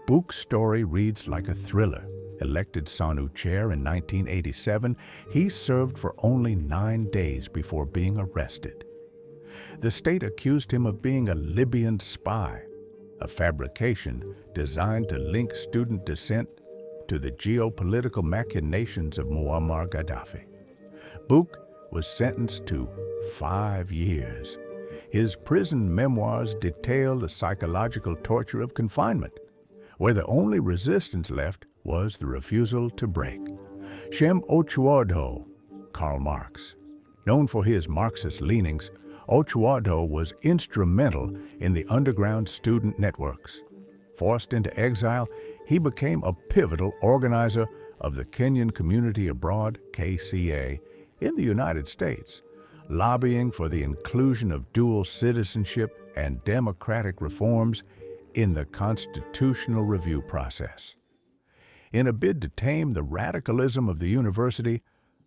Buke's story reads like a thriller. Elected SANU chair in 1987, he served for only 9 days before being arrested. The state accused him of being a Libyan spy, a fabrication designed to link student dissent to the geopolitical machinations of Muammar Gaddafi. Buke was sentenced to 5 years. His prison memoirs detail the psychological torture of confinement, where the only resistance left was the refusal to break. Shem Ochuodho, Karl Marx. Known for his Marxist leanings, Ochuodho was instrumental in the underground student networks. Forced into exile, he became a pivotal organizer of the Kenyan Community Abroad, KCA, in the United States, lobbying for the inclusion of dual citizenship and democratic reforms in the constitutional review process. In a bid to tame the radicalism of the university,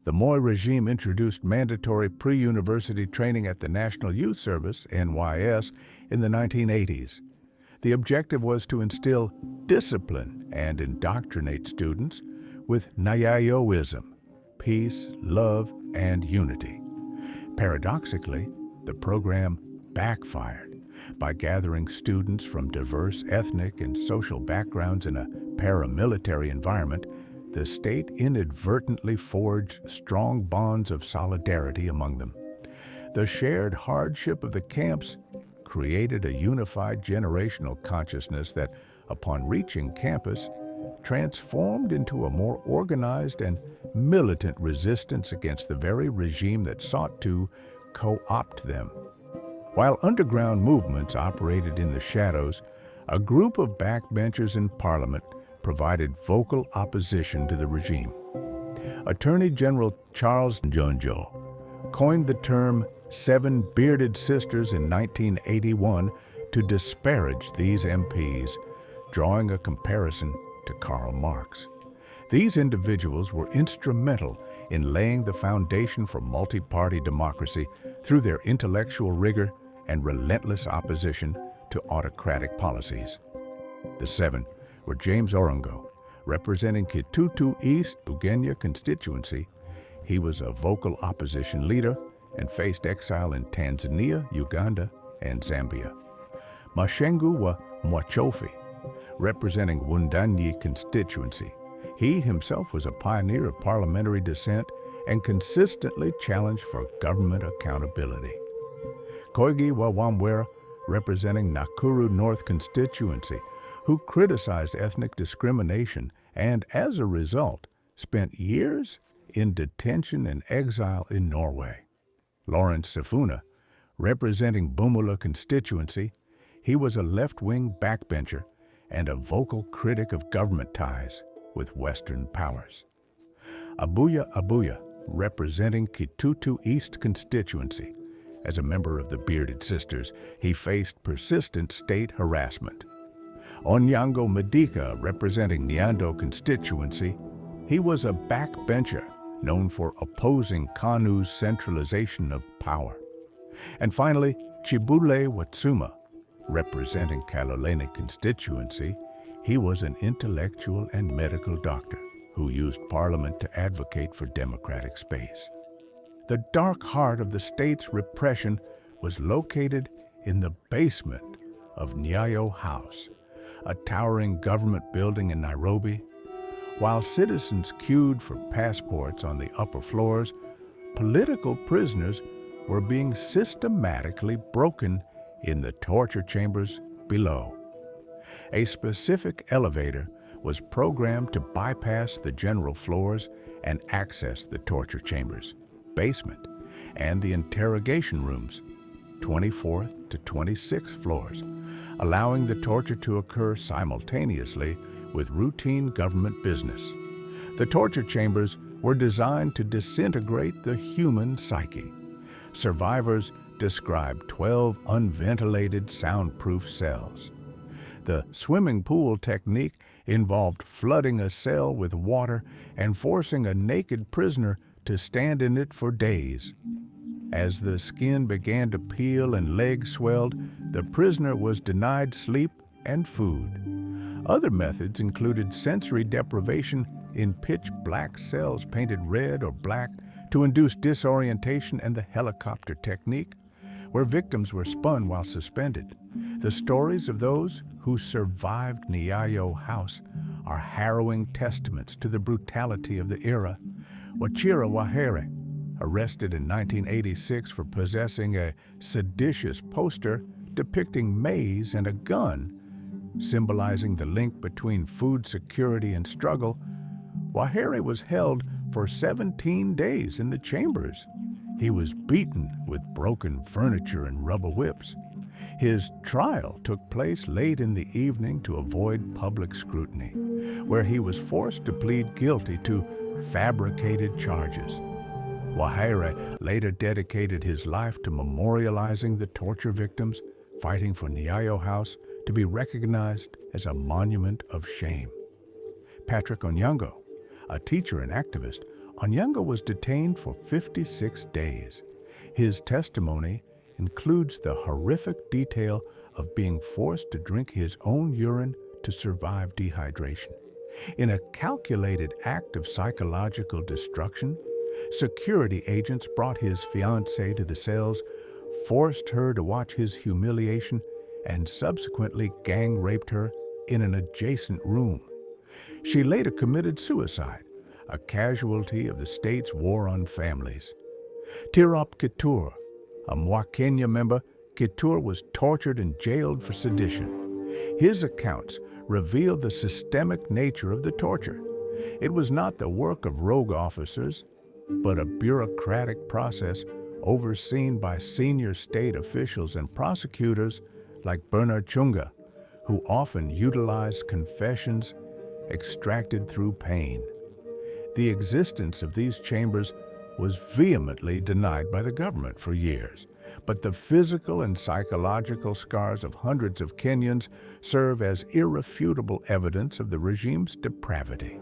the Moi regime introduced mandatory pre-university training at the National Youth Service, NYS, in the 1980s. The objective was to instill discipline and indoctrinate students with Nyayoism, peace, love, and unity. Paradoxically, the program backfired by gathering students from diverse ethnic and social backgrounds in a paramilitary environment. The state inadvertently forged strong bonds of solidarity among them. The shared hardship of the camps created a unified generational consciousness that, upon reaching campus, transformed into a more organized and militant resistance against the very regime that sought to co-opt them. While underground movements operated in the shadows, a group of backbenchers in Parliament provided vocal opposition to the regime. Attorney General Charles Njonjo coined the term Seven Bearded Sisters in 1981 to disparage these MPs, drawing a comparison to Karl Marx. These individuals were instrumental in laying the foundation for multi-party democracy through their intellectual rigor and relentless opposition to autocratic policies. The seven were James Orongo, representing Kitutu East Ugenya constituency. He was a vocal opposition leader and faced exile in Tanzania, Uganda, and Zambia. Mashengu wa Mwachofi, representing Wundanyi constituency. He himself was a pioneer of parliamentary dissent and consistently challenged for government accountability. Koigi wa Wamwera, representing Nakuru North constituency, who criticized ethnic discrimination and, as a result, spent years in detention and exile in Norway. Lawrence Sifuna, representing Bumula constituency, he was a left-wing backbencher and a vocal critic of government ties with Western powers. Abuya Abuya, representing Kitutu East constituency. As a member of the Bearded Sisters, he faced persistent state harassment. Onyango Madika, representing Nyando constituency, he was a backbencher known for opposing KANU's centralization of power. And finally, Chibule Watsuma, representing Kaloleni constituency, he was an intellectual and medical doctor who used Parliament to advocate for democratic space. The dark heart of the state's repression was located in the basement of Nyayo House, a towering government building in Nairobi. While citizens queued for passports on the upper floors, political prisoners were being systematically broken in the torture chambers below. A specific elevator was programmed to bypass the general floors and access the torture chambers, basement, and the interrogation rooms, 24th to 26th floors, allowing the torture to occur simultaneously with routine government business. The torture chambers were designed to disintegrate the human psyche. Survivors described 12 unventilated, soundproof cells. The swimming pool technique involved flooding a cell with water and forcing a naked prisoner to stand in it for days. As the skin began to peel and legs swelled, the prisoner was denied sleep and food. Other methods included sensory deprivation in pitch-black cells painted red or black to induce disorientation, and the helicopter technique, where victims were spun while suspended. The stories of those who survived Nyayo House are harrowing testaments to the brutality of the era. Wajir, arrested in 1986 for possessing a seditious poster depicting maize and a gun, symbolizing the link between food security and struggle, Wajir was held for 17 days in the chambers. He was beaten with broken furniture and rubber whips. His trial took place late in the evening to avoid public scrutiny, where he was forced to plead guilty to fabricated charges. Wajir later dedicated his life to memorializing the torture victims, fighting for Nyayo House to be recognized as a monument of shame. Patrick Onyango, a teacher and activist, Onyango was detained for 56 days. His testimony includes the horrific detail of being forced to drink his own urine to survive dehydration. In a calculated act of psychological destruction, security agents brought his fiancée to the cells, forced her to watch his humiliation, and subsequently gang raped her in an adjacent room. She later committed suicide, a casualty of the state's war on families. Tirop Kitur, a Mwakenya member, Kitur was tortured and jailed for sedition. His accounts revealed the systemic nature of the torture. It was not the work of rogue officers, but a bureaucratic process overseen by senior state officials and prosecutors like Bernard Chunga, who often utilized confessions extracted through pain. The existence of these chambers was vehemently denied by the government for years, but the physical and psychological scars of hundreds of Kenyans serve as irrefutable evidence of the regime's depravity.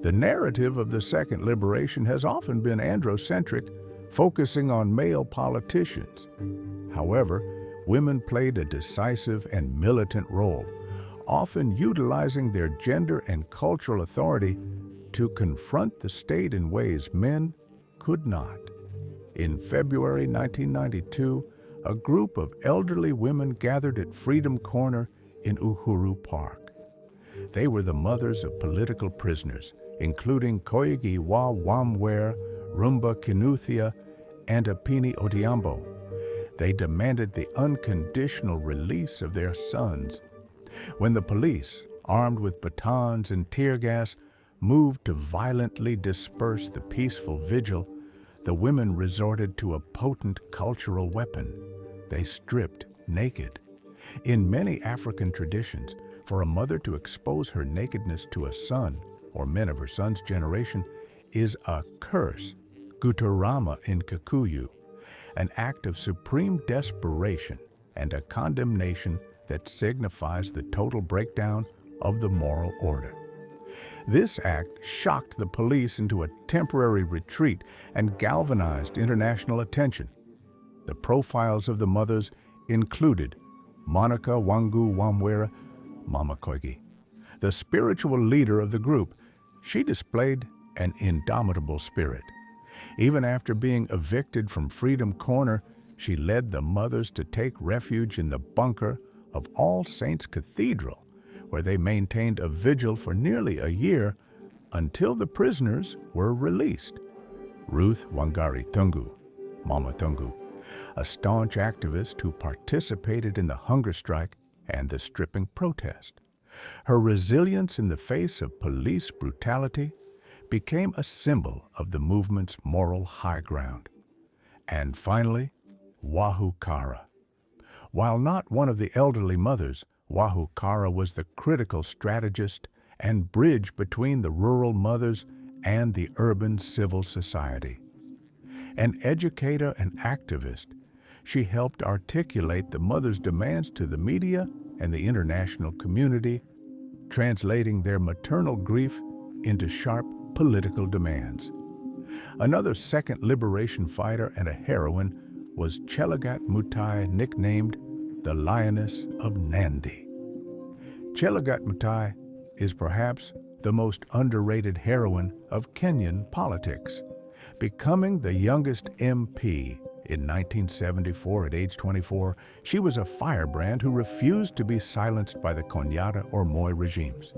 The narrative of the Second Liberation has often been androcentric, focusing on male politicians. However, women played a decisive and militant role, often utilizing their gender and cultural authority to confront the state in ways men could not. In February 1992, a group of elderly women gathered at Freedom Corner in Uhuru Park. They were the mothers of political prisoners, including Koigi wa Wamwere, Rumba Kinuthia, and Apini Odhiambo. They demanded the unconditional release of their sons. When the police, armed with batons and tear gas, moved to violently disperse the peaceful vigil, the women resorted to a potent cultural weapon. They stripped naked. In many African traditions, for a mother to expose her nakedness to a son, or men of her son's generation, is a curse, guturama in Kikuyu, an act of supreme desperation and a condemnation that signifies the total breakdown of the moral order. This act shocked the police into a temporary retreat and galvanized international attention. The profiles of the mothers included Monica Wangu Wamwere, Mama Koigi, the spiritual leader of the group. She displayed an indomitable spirit. Even after being evicted from Freedom Corner, she led the mothers to take refuge in the bunker of All Saints Cathedral, where they maintained a vigil for nearly a year until the prisoners were released. Ruth Wangari Tungu, Mama Tungu, a staunch activist who participated in the hunger strike and the stripping protest. Her resilience in the face of police brutality became a symbol of the movement's moral high ground. And finally, Wahu Kara. While not one of the elderly mothers, Wahu Kara was the critical strategist and bridge between the rural mothers and the urban civil society. An educator and activist, she helped articulate the mothers' demands to the media and the international community, translating their maternal grief into sharp political demands. Another second liberation fighter and a heroine was Chelagat Mutai, nicknamed the Lioness of Nandi. Chelagat Mutai is perhaps the most underrated heroine of Kenyan politics, becoming the youngest MP in 1974 at age 24. She was a firebrand who refused to be silenced by the Kenyatta or Moi regimes.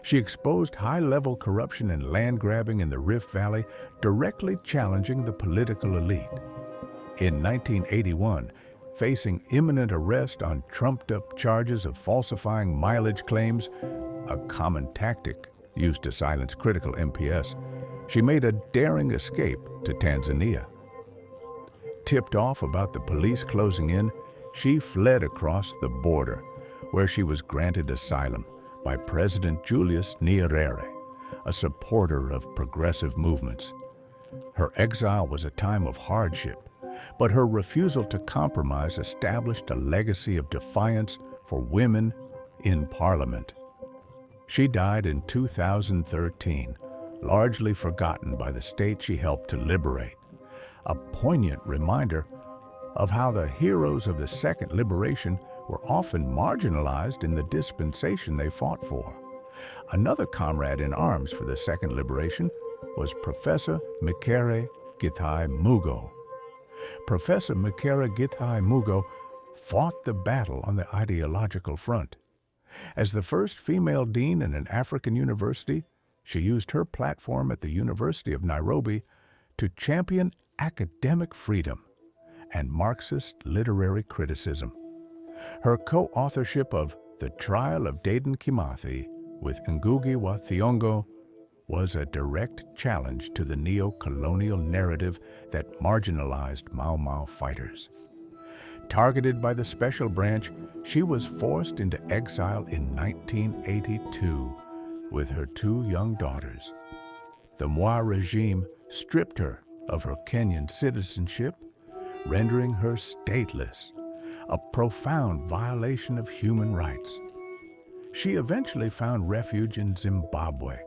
She exposed high-level corruption and land grabbing in the Rift Valley, directly challenging the political elite. In 1981, facing imminent arrest on trumped-up charges of falsifying mileage claims, a common tactic used to silence critical MPS, she made a daring escape to Tanzania. Tipped off about the police closing in, she fled across the border, where she was granted asylum by President Julius Nyerere, a supporter of progressive movements. Her exile was a time of hardship, but her refusal to compromise established a legacy of defiance for women in Parliament. She died in 2013, largely forgotten by the state she helped to liberate, a poignant reminder of how the heroes of the Second Liberation were often marginalized in the dispensation they fought for. Another comrade in arms for the Second Liberation was Professor Mikere Githai Mugo. Professor Mikere Githai Mugo fought the battle on the ideological front. As the first female dean in an African university, she used her platform at the University of Nairobi to champion academic freedom and Marxist literary criticism. Her co-authorship of The Trial of Dedan Kimathi with Ngugi wa Thiong'o was a direct challenge to the neo-colonial narrative that marginalized Mau Mau fighters. Targeted by the Special Branch, she was forced into exile in 1982 with her 2 young daughters. The Moi regime stripped her of her Kenyan citizenship, rendering her stateless, a profound violation of human rights. She eventually found refuge in Zimbabwe,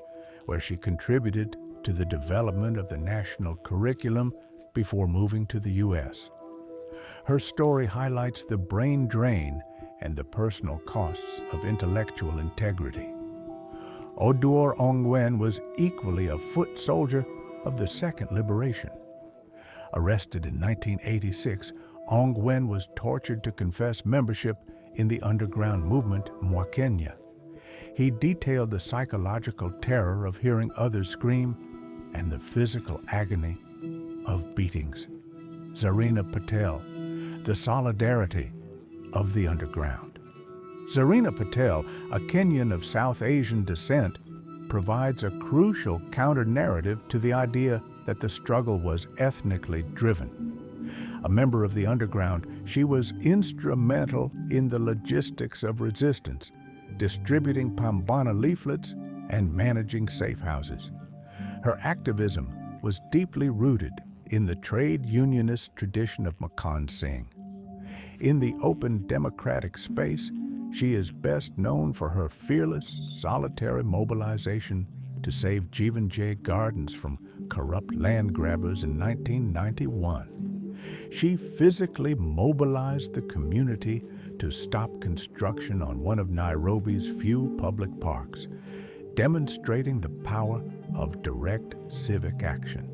where she contributed to the development of the national curriculum before moving to the U.S. Her story highlights the brain drain and the personal costs of intellectual integrity. Oduor Ongwen was equally a foot soldier of the Second Liberation. Arrested in 1986, Ongwen was tortured to confess membership in the underground movement Mwakenya. He detailed the psychological terror of hearing others scream and the physical agony of beatings. Zarina Patel, the solidarity of the underground. Zarina Patel, a Kenyan of South Asian descent, provides a crucial counter-narrative to the idea that the struggle was ethnically driven. A member of the underground, she was instrumental in the logistics of resistance, distributing Pambana leaflets and managing safe houses. Her activism was deeply rooted in the trade unionist tradition of Makan Singh. In the open democratic space, she is best known for her fearless, solitary mobilization to save Jivanjay Gardens from corrupt land grabbers in 1991. She physically mobilized the community to stop construction on one of Nairobi's few public parks, demonstrating the power of direct civic action.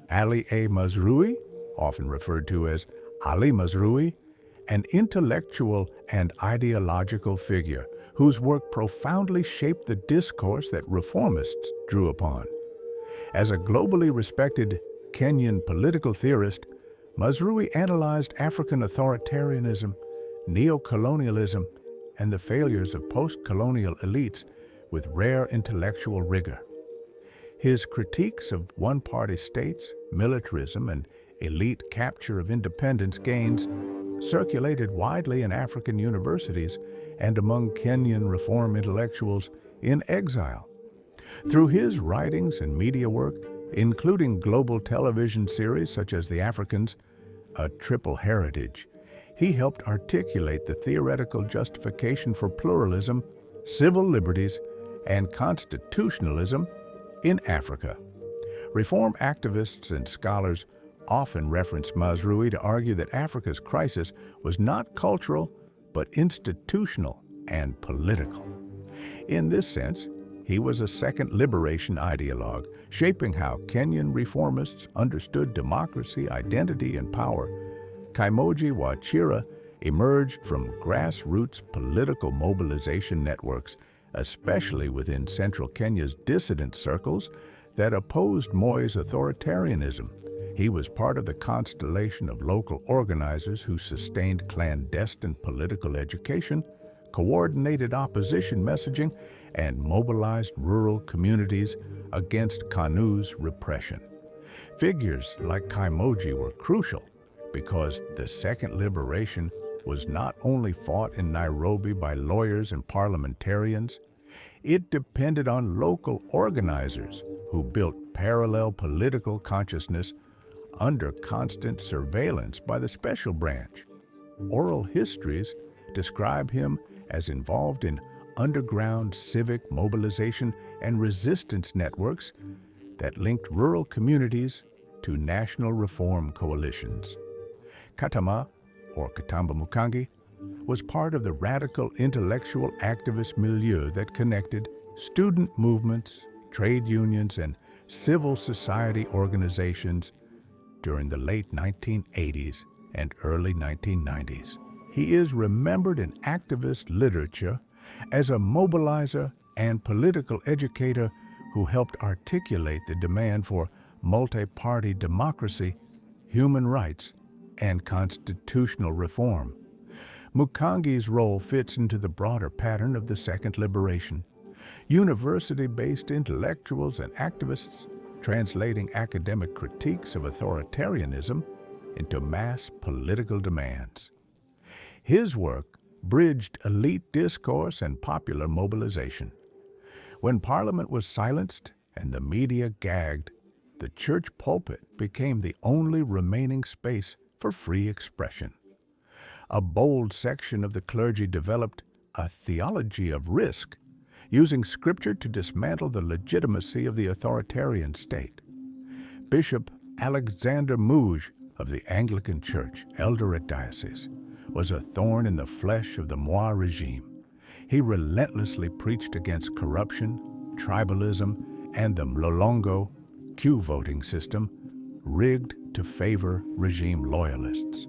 Ali A. Mazrui, often referred to as Ali Mazrui, an intellectual and ideological figure whose work profoundly shaped the discourse that reformists drew upon. As a globally respected Kenyan political theorist, Mazrui analyzed African authoritarianism, neo-colonialism, and the failures of post-colonial elites with rare intellectual rigor. His critiques of one-party states, militarism, and elite capture of independence gains circulated widely in African universities and among Kenyan reform intellectuals in exile. Through his writings and media work, including global television series such as The Africans, A Triple Heritage, he helped articulate the theoretical justification for pluralism, civil liberties, and constitutionalism in Africa. Reform activists and scholars often reference Mazrui to argue that Africa's crisis was not cultural, but institutional and political. In this sense, he was a second liberation ideologue, shaping how Kenyan reformists understood democracy, identity, and power. Kaimoji Wajir emerged from grassroots political mobilization networks, especially within central Kenya's dissident circles that opposed Moi's authoritarianism. He was part of the constellation of local organizers who sustained clandestine political education, coordinated opposition messaging, and mobilized rural communities against KANU's repression. Figures like Kaimoji were crucial because the Second Liberation was not only fought in Nairobi by lawyers and parliamentarians, it depended on local organizers who built parallel political consciousness under constant surveillance by the special branch. Oral histories describe him as involved in underground civic mobilization and resistance networks that linked rural communities to national reform coalitions. Katama, or Katamba Mukangi, was part of the radical intellectual activist milieu that connected student movements, trade unions, and civil society organizations during the late 1980s and early 1990s. He is remembered in activist literature as a mobilizer and political educator who helped articulate the demand for multi-party democracy, human rights, and constitutional reform. Mukangi's role fits into the broader pattern of the Second Liberation. University-based intellectuals and activists translating academic critiques of authoritarianism into mass political demands. His work bridged elite discourse and popular mobilization. When Parliament was silenced and the media gagged, the church pulpit became the only remaining space for free expression. A bold section of the clergy developed a theology of risk, using scripture to dismantle the legitimacy of the authoritarian state. Bishop Alexander Mouge of the Anglican Church, Eldoret Diocese, was a thorn in the flesh of the Moi regime. He relentlessly preached against corruption, tribalism, and the Mlolongo Q voting system rigged to favor regime loyalists.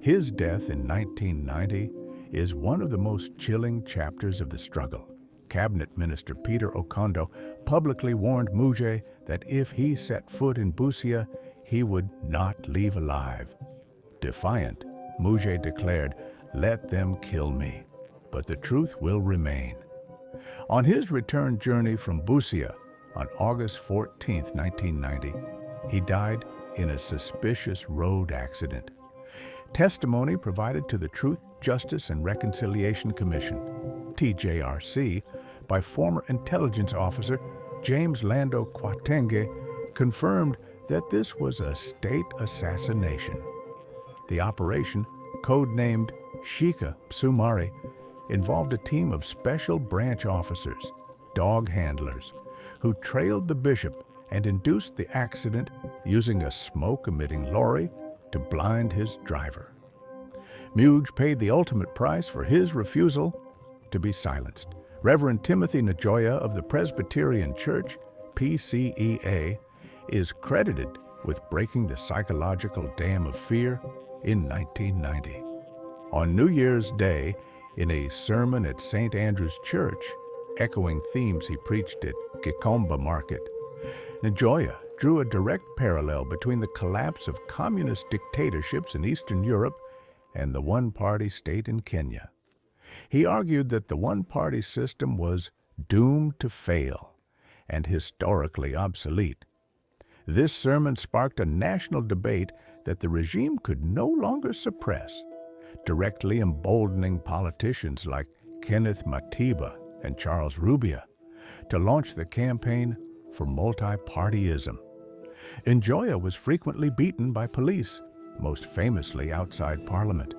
His death in 1990 is one of the most chilling chapters of the struggle. Cabinet Minister Peter Okondo publicly warned Mouge that if he set foot in Busia, he would not leave alive. Defiant, Mouge declared, "Let them kill me, but the truth will remain." On his return journey from Busia on August 14, 1990, he died in a suspicious road accident. Testimony provided to the Truth, Justice, and Reconciliation Commission, TJRC, by former intelligence officer James Lando Kwatenge confirmed that this was a state assassination. The operation, codenamed Shika Psumari, involved a team of special branch officers, dog handlers, who trailed the bishop and induced the accident using a smoke-emitting lorry to blind his driver. Mouge paid the ultimate price for his refusal to be silenced. Reverend Timothy Nyayo of the Presbyterian Church, PCEA, is credited with breaking the psychological dam of fear in 1990. On New Year's Day, in a sermon at St. Andrew's Church, echoing themes he preached at Gikomba Market, Nyayo drew a direct parallel between the collapse of communist dictatorships in Eastern Europe and the one-party state in Kenya. He argued that the one-party system was doomed to fail and historically obsolete. This sermon sparked a national debate that the regime could no longer suppress, directly emboldening politicians like Kenneth Matiba and Charles Rubia to launch the campaign for multi-partyism. Nyayo was frequently beaten by police, most famously outside Parliament,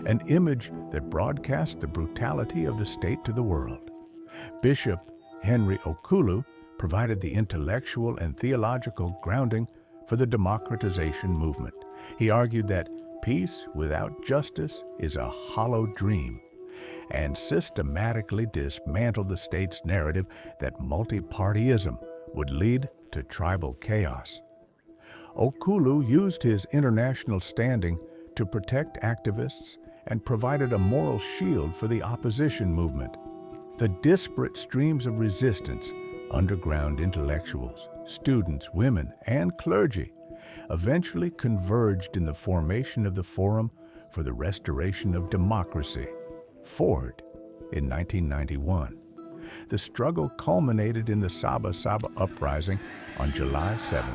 an image that broadcast the brutality of the state to the world. Bishop Henry Okulu provided the intellectual and theological grounding for the democratization movement. He argued that peace without justice is a hollow dream, and systematically dismantled the state's narrative that multipartyism would lead to tribal chaos. Okulu used his international standing to protect activists and provided a moral shield for the opposition movement. The disparate streams of resistance, underground intellectuals, students, women, and clergy, eventually converged in the formation of the Forum for the Restoration of Democracy, FORD, in 1991. The struggle culminated in the Saba Saba uprising on July 7,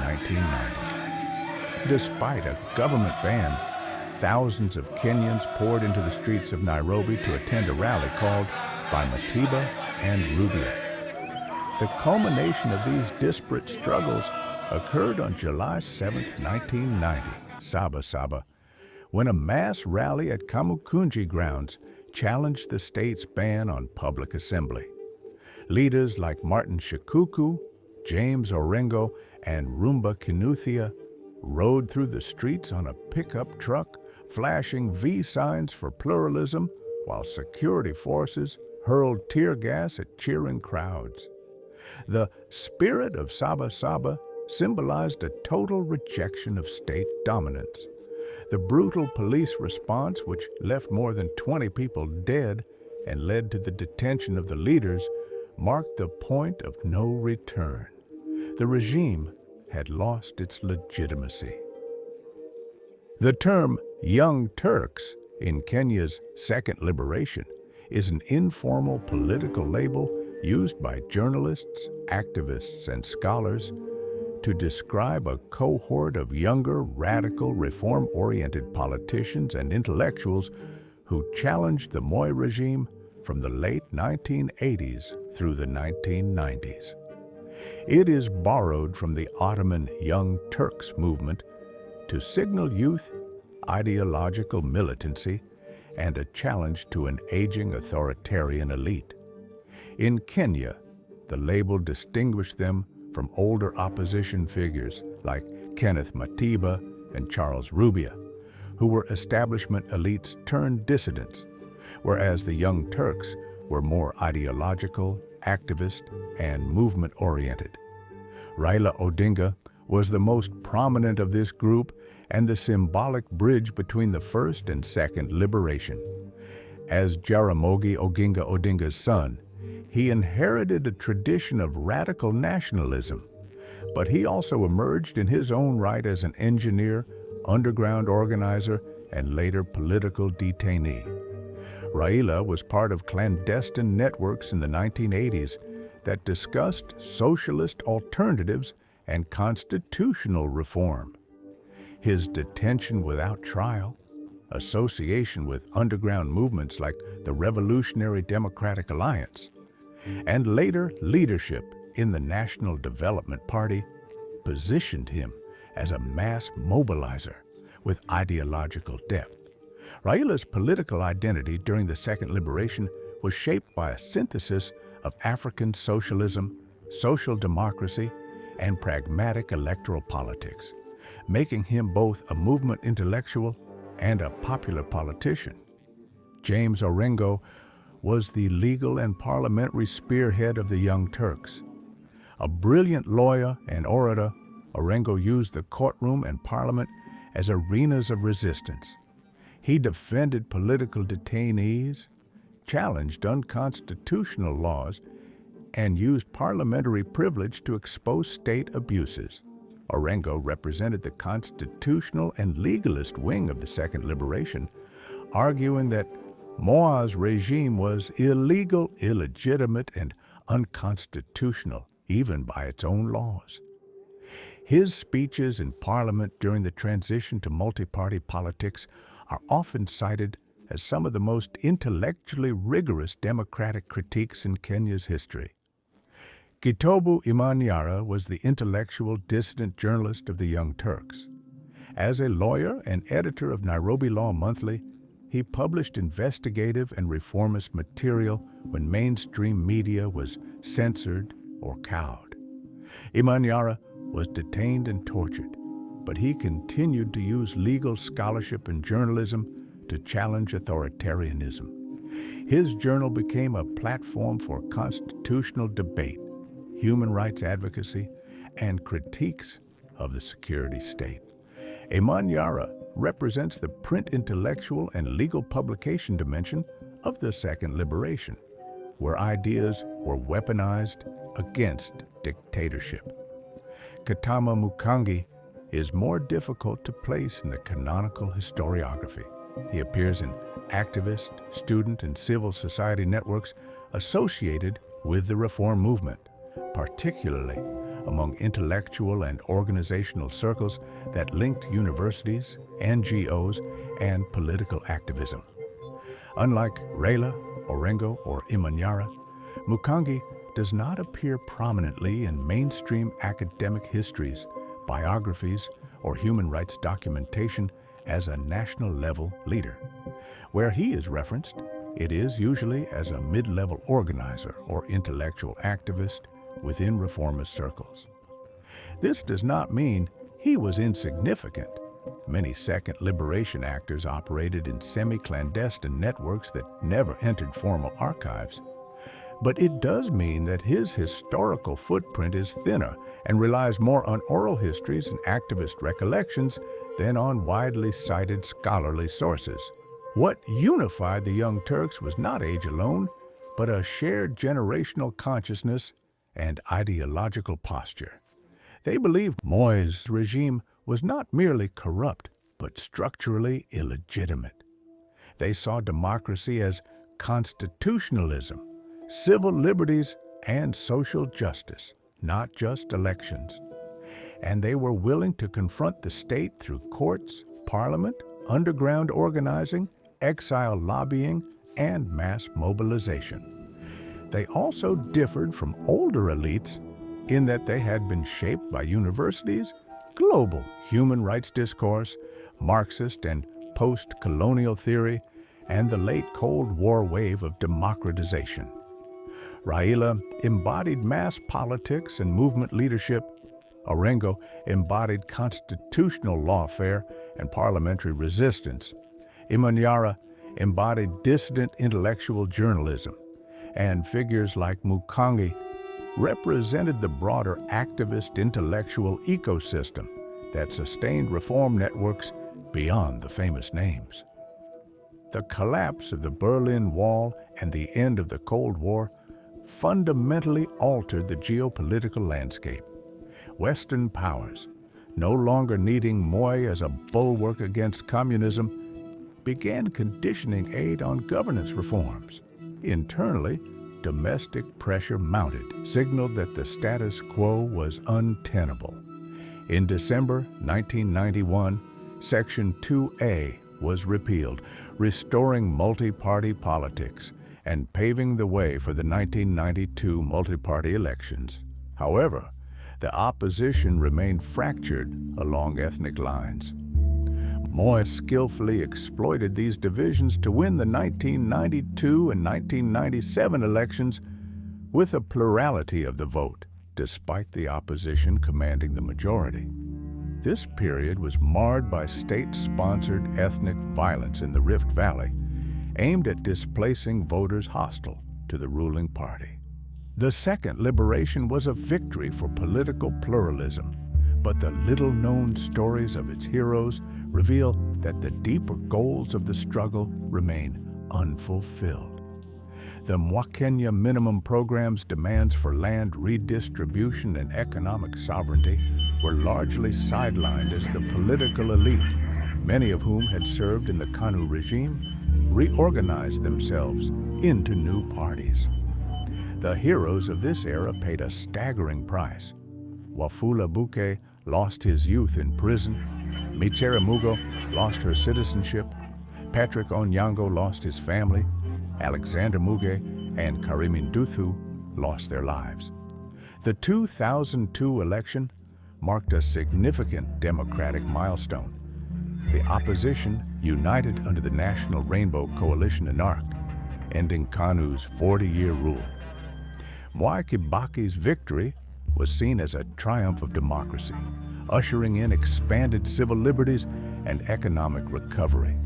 1990. Despite a government ban, thousands of Kenyans poured into the streets of Nairobi to attend a rally called by Matiba and Rubia. The culmination of these disparate struggles occurred on July 7, 1990, Saba Saba, when a mass rally at Kamukunji grounds challenged the state's ban on public assembly. Leaders like Martin Shikuku, James Orengo, and Rumba Kinuthia rode through the streets on a pickup truck, flashing V signs for pluralism, while security forces hurled tear gas at cheering crowds. The spirit of Saba Saba symbolized a total rejection of state dominance. The brutal police response, which left more than 20 people dead and led to the detention of the leaders, marked the point of no return. The regime had lost its legitimacy. The term Young Turks in Kenya's second liberation is an informal political label used by journalists, activists, and scholars to describe a cohort of younger, radical, reform-oriented politicians and intellectuals who challenged the Moi regime from the late 1980s through the 1990s. It is borrowed from the Ottoman Young Turks movement to signal youth, ideological militancy, and a challenge to an aging authoritarian elite. In Kenya, the label distinguished them from older opposition figures like Kenneth Matiba and Charles Rubia, who were establishment elites turned dissidents, whereas the Young Turks were more ideological, activist, and movement-oriented. Raila Odinga was the most prominent of this group and the symbolic bridge between the first and second liberation. As Jaramogi Oginga Odinga's son, he inherited a tradition of radical nationalism, but he also emerged in his own right as an engineer, underground organizer, and later political detainee. Raila was part of clandestine networks in the 1980s that discussed socialist alternatives and constitutional reform. His detention without trial, association with underground movements like the Revolutionary Democratic Alliance, and later leadership in the National Development Party positioned him as a mass mobilizer with ideological depth. Raila's political identity during the Second Liberation was shaped by a synthesis of African socialism, social democracy, and pragmatic electoral politics, making him both a movement intellectual and a popular politician. James Orengo was the legal and parliamentary spearhead of the Young Turks. A brilliant lawyer and orator, Orengo used the courtroom and parliament as arenas of resistance. He defended political detainees, challenged unconstitutional laws, and used parliamentary privilege to expose state abuses. Orengo represented the constitutional and legalist wing of the Second Liberation, arguing that Moi's regime was illegal, illegitimate, and unconstitutional, even by its own laws. His speeches in Parliament during the transition to multi-party politics are often cited as some of the most intellectually rigorous democratic critiques in Kenya's history. Gitobu Imanyara was the intellectual dissident journalist of the Young Turks. As a lawyer and editor of Nairobi Law Monthly, he published investigative and reformist material when mainstream media was censored or cowed. Imanyara was detained and tortured, but he continued to use legal scholarship and journalism to challenge authoritarianism. His journal became a platform for constitutional debate, human rights advocacy, and critiques of the security state. Imanyara represents the print intellectual and legal publication dimension of the Second Liberation. where ideas were weaponized against dictatorship. Katama Mukangi is more difficult to place in the canonical historiography. He appears in activist, student, and civil society networks associated with the reform movement, particularly among intellectual and organizational circles that linked universities, NGOs, and political activism. Unlike Raila, Orengo, or Imanyara, Mukangi does not appear prominently in mainstream academic histories, biographies, or human rights documentation as a national-level leader. Where he is referenced, it is usually as a mid-level organizer or intellectual activist within reformist circles. This does not mean he was insignificant. Many second liberation actors operated in semi-clandestine networks that never entered formal archives. But it does mean that his historical footprint is thinner and relies more on oral histories and activist recollections than on widely cited scholarly sources. What unified the Young Turks was not age alone, but a shared generational consciousness and ideological posture. They believed Moi's regime was not merely corrupt, but structurally illegitimate. They saw democracy as constitutionalism, civil liberties, and social justice, not just elections. And they were willing to confront the state through courts, parliament, underground organizing, exile lobbying, and mass mobilization. They also differed from older elites in that they had been shaped by universities, global human rights discourse, Marxist and post-colonial theory, and the late Cold War wave of democratization. Raila embodied mass politics and movement leadership. Orengo embodied constitutional lawfare and parliamentary resistance. Imanyara embodied dissident intellectual journalism. And figures like Mukangi represented the broader activist intellectual ecosystem that sustained reform networks beyond the famous names. The collapse of the Berlin Wall and the end of the Cold War fundamentally altered the geopolitical landscape. Western powers, no longer needing Moi as a bulwark against communism, began conditioning aid on governance reforms. Internally, domestic pressure mounted, signaled that the status quo was untenable. In December 1991, Section 2A was repealed, restoring multi-party politics and paving the way for the 1992 multi-party elections. However, the opposition remained fractured along ethnic lines. Moi skillfully exploited these divisions to win the 1992 and 1997 elections with a plurality of the vote, despite the opposition commanding the majority. This period was marred by state-sponsored ethnic violence in the Rift Valley, aimed at displacing voters hostile to the ruling party. The Second Liberation was a victory for political pluralism, but the little-known stories of its heroes reveal that the deeper goals of the struggle remain unfulfilled. The Mwakenya minimum program's demands for land redistribution and economic sovereignty were largely sidelined as the political elite, many of whom had served in the KANU regime, reorganized themselves into new parties. The heroes of this era paid a staggering price. Wafula Buke lost his youth in prison, Michere Mugo lost her citizenship, Patrick Onyango lost his family, Alexander Muge and Karimin Duthu lost their lives. The 2002 election marked a significant democratic milestone. The opposition united under the National Rainbow Coalition (NARC), ending KANU's 40-year rule. Mwai Kibaki's victory was seen as a triumph of democracy, ushering in expanded civil liberties and economic recovery.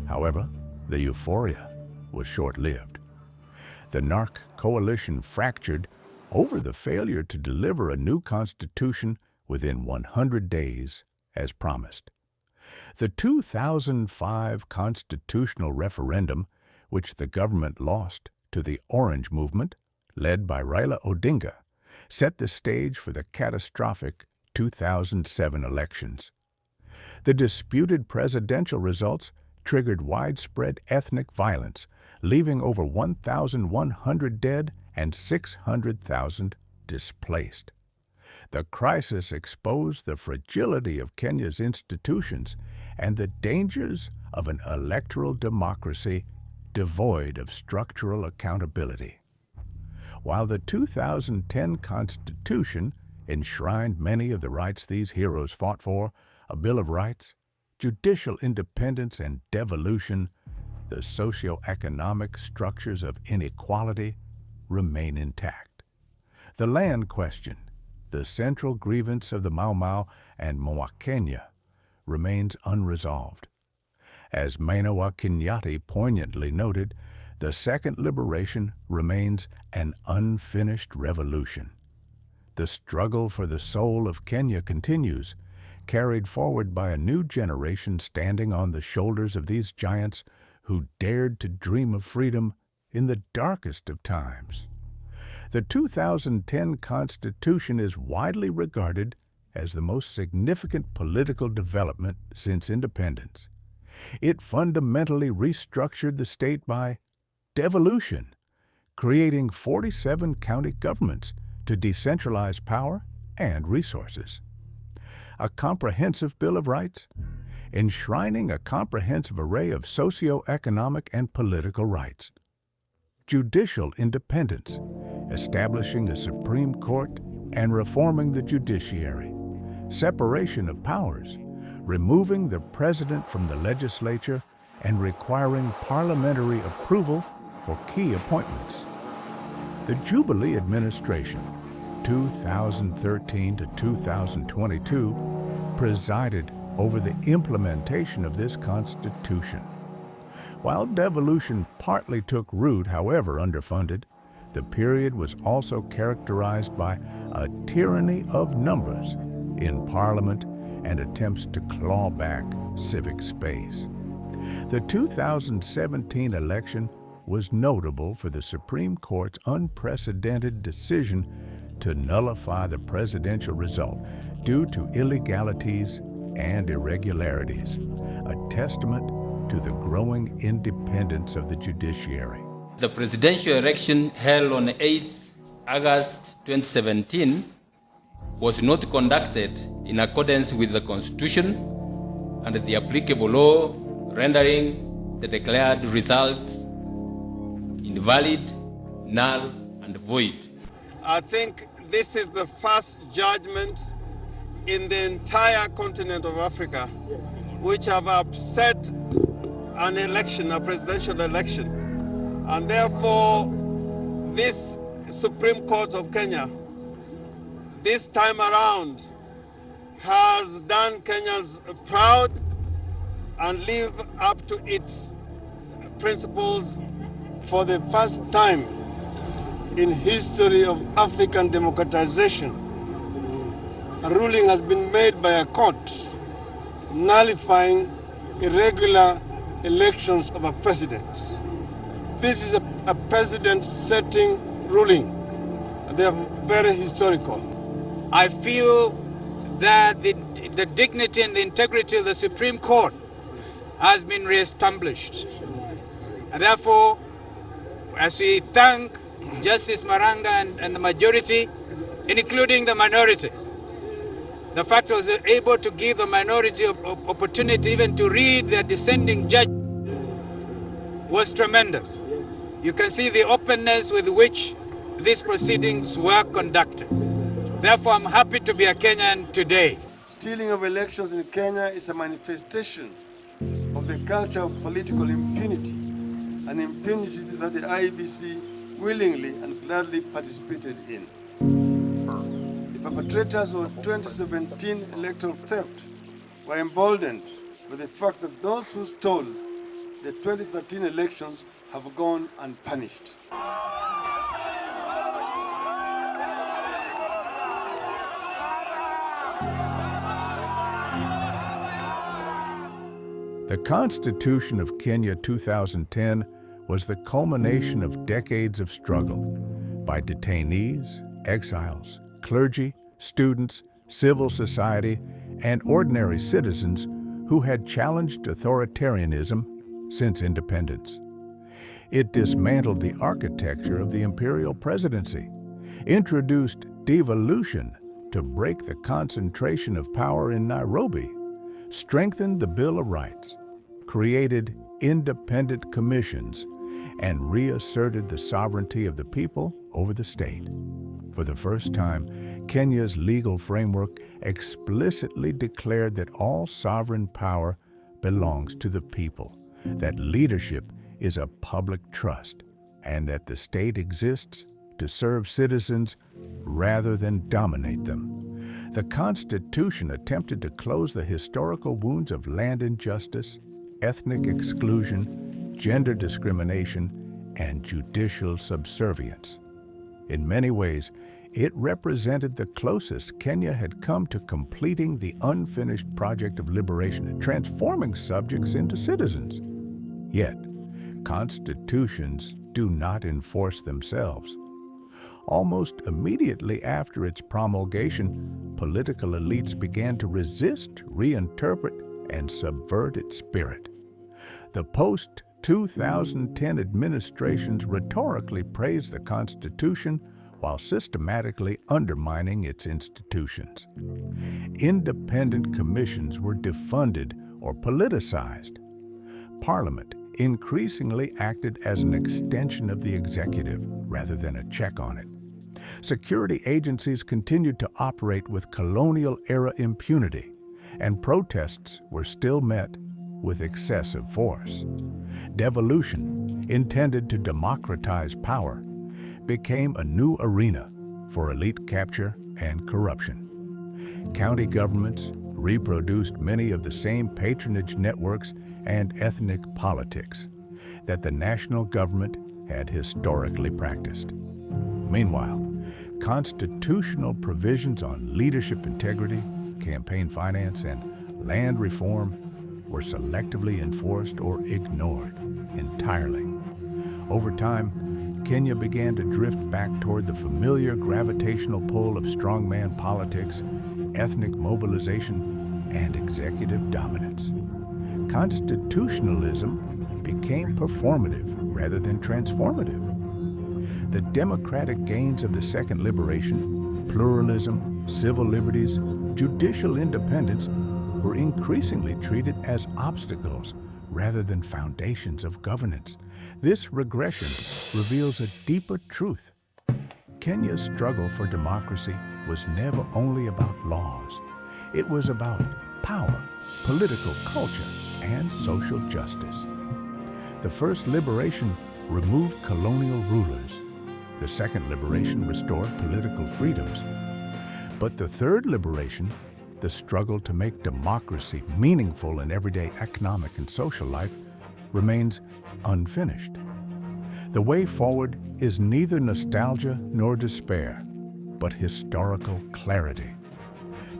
However, the euphoria was short-lived. The NARC coalition fractured over the failure to deliver a new constitution within 100 days, as promised. The 2005 constitutional referendum, which the government lost, to the Orange Movement, led by Raila Odinga, set the stage for the catastrophic 2007 elections. The disputed presidential results triggered widespread ethnic violence, leaving over 1,100 dead and 600,000 displaced. The crisis exposed the fragility of Kenya's institutions and the dangers of an electoral democracy devoid of structural accountability. While the 2010 Constitution enshrined many of the rights these heroes fought for, a Bill of Rights, judicial independence, and devolution, the socio-economic structures of inequality remain intact. The land question, the central grievance of the Mau Mau and Mwakenya, remains unresolved. As Mainawa Kenyatta poignantly noted, the second liberation remains an unfinished revolution. The struggle for the soul of Kenya continues, carried forward by a new generation standing on the shoulders of these giants who dared to dream of freedom in the darkest of times. The 2010 Constitution is widely regarded as the most significant political development since independence. It fundamentally restructured the state by devolution, creating 47 county governments to decentralize power and resources. A comprehensive Bill of Rights, enshrining a comprehensive array of socio-economic and political rights. Judicial independence, establishing a Supreme Court and reforming the judiciary. Separation of powers, removing the president from the legislature and requiring parliamentary approval for key appointments. The Jubilee administration, 2013 to 2022, presided over the implementation of this Constitution. While devolution partly took root, however underfunded, the period was also characterized by a tyranny of numbers in Parliament and attempts to claw back civic space. The 2017 election was notable for the Supreme Court's unprecedented decision to nullify the presidential result due to illegalities and irregularities, a testament to the growing independence of the judiciary. The presidential election held on 8 August 2017 was not conducted in accordance with the Constitution and the applicable law, rendering the declared results invalid, null, and void. I think this is the first judgment in the entire continent of Africa which have upset an election, a presidential election. And therefore, this Supreme Court of Kenya, this time around, has done Kenyans proud and live up to its principles. For the first time in history of African democratization, a ruling has been made by a court nullifying irregular elections of a president. This is a precedent-setting ruling. They are very historical. I feel that the dignity and the integrity of the Supreme Court has been reestablished. And therefore, as we thank Justice Maranga and the majority, including the minority, the fact was able to give the minority opportunity even to read their dissenting judge was tremendous. You can see the openness with which these proceedings were conducted. Therefore, I'm happy to be a Kenyan today. Stealing of elections in Kenya is a manifestation of the culture of political impunity, an impunity that the IEBC willingly and gladly participated in. The perpetrators of 2017 electoral theft were emboldened by the fact that those who stole the 2013 elections have gone unpunished. The Constitution of Kenya 2010 was the culmination of decades of struggle by detainees, exiles, clergy, students, civil society, and ordinary citizens who had challenged authoritarianism since independence. It dismantled the architecture of the imperial presidency, introduced devolution to break the concentration of power in Nairobi, strengthened the Bill of Rights, created independent commissions, and reasserted the sovereignty of the people over the state. For the first time, Kenya's legal framework explicitly declared that all sovereign power belongs to the people, that leadership is a public trust, and that the state exists to serve citizens rather than dominate them. The Constitution attempted to close the historical wounds of land injustice, ethnic exclusion, gender discrimination, and judicial subservience. In many ways, it represented the closest Kenya had come to completing the unfinished project of liberation, transforming subjects into citizens. Yet, constitutions do not enforce themselves. Almost immediately after its promulgation, political elites began to resist, reinterpret, and subvert its spirit. The post-2010 administrations rhetorically praised the Constitution while systematically undermining its institutions. Independent commissions were defunded or politicized. Parliament increasingly acted as an extension of the executive rather than a check on it. Security agencies continued to operate with colonial-era impunity, and protests were still met with excessive force. Devolution, intended to democratize power, became a new arena for elite capture and corruption. County governments reproduced many of the same patronage networks and ethnic politics that the national government had historically practiced. Meanwhile, constitutional provisions on leadership integrity, campaign finance, and land reform were selectively enforced or ignored entirely. Over time, Kenya began to drift back toward the familiar gravitational pull of strongman politics, ethnic mobilization, and executive dominance. Constitutionalism became performative rather than transformative. The democratic gains of the Second Liberation, pluralism, civil liberties, judicial independence were increasingly treated as obstacles rather than foundations of governance. This regression reveals a deeper truth. Kenya's struggle for democracy was never only about laws. It was about power, political culture, and social justice. The first liberation removed colonial rulers. The second liberation restored political freedoms. But the third liberation, the struggle to make democracy meaningful in everyday economic and social life, remains unfinished. The way forward is neither nostalgia nor despair, but historical clarity.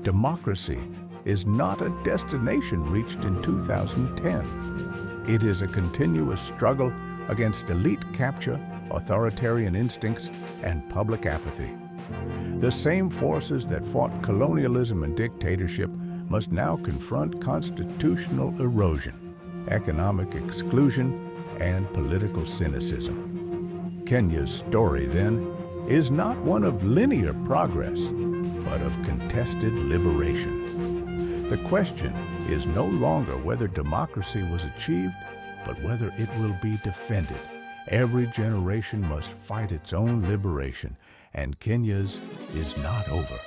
Democracy is not a destination reached in 2010. It is a continuous struggle against elite capture, authoritarian instincts, and public apathy. The same forces that fought colonialism and dictatorship must now confront constitutional erosion, economic exclusion, and political cynicism. Kenya's story, then, is not one of linear progress, but of contested liberation. The question is no longer whether democracy was achieved, but whether it will be defended. Every generation must fight its own liberation, and Kenya's is not over.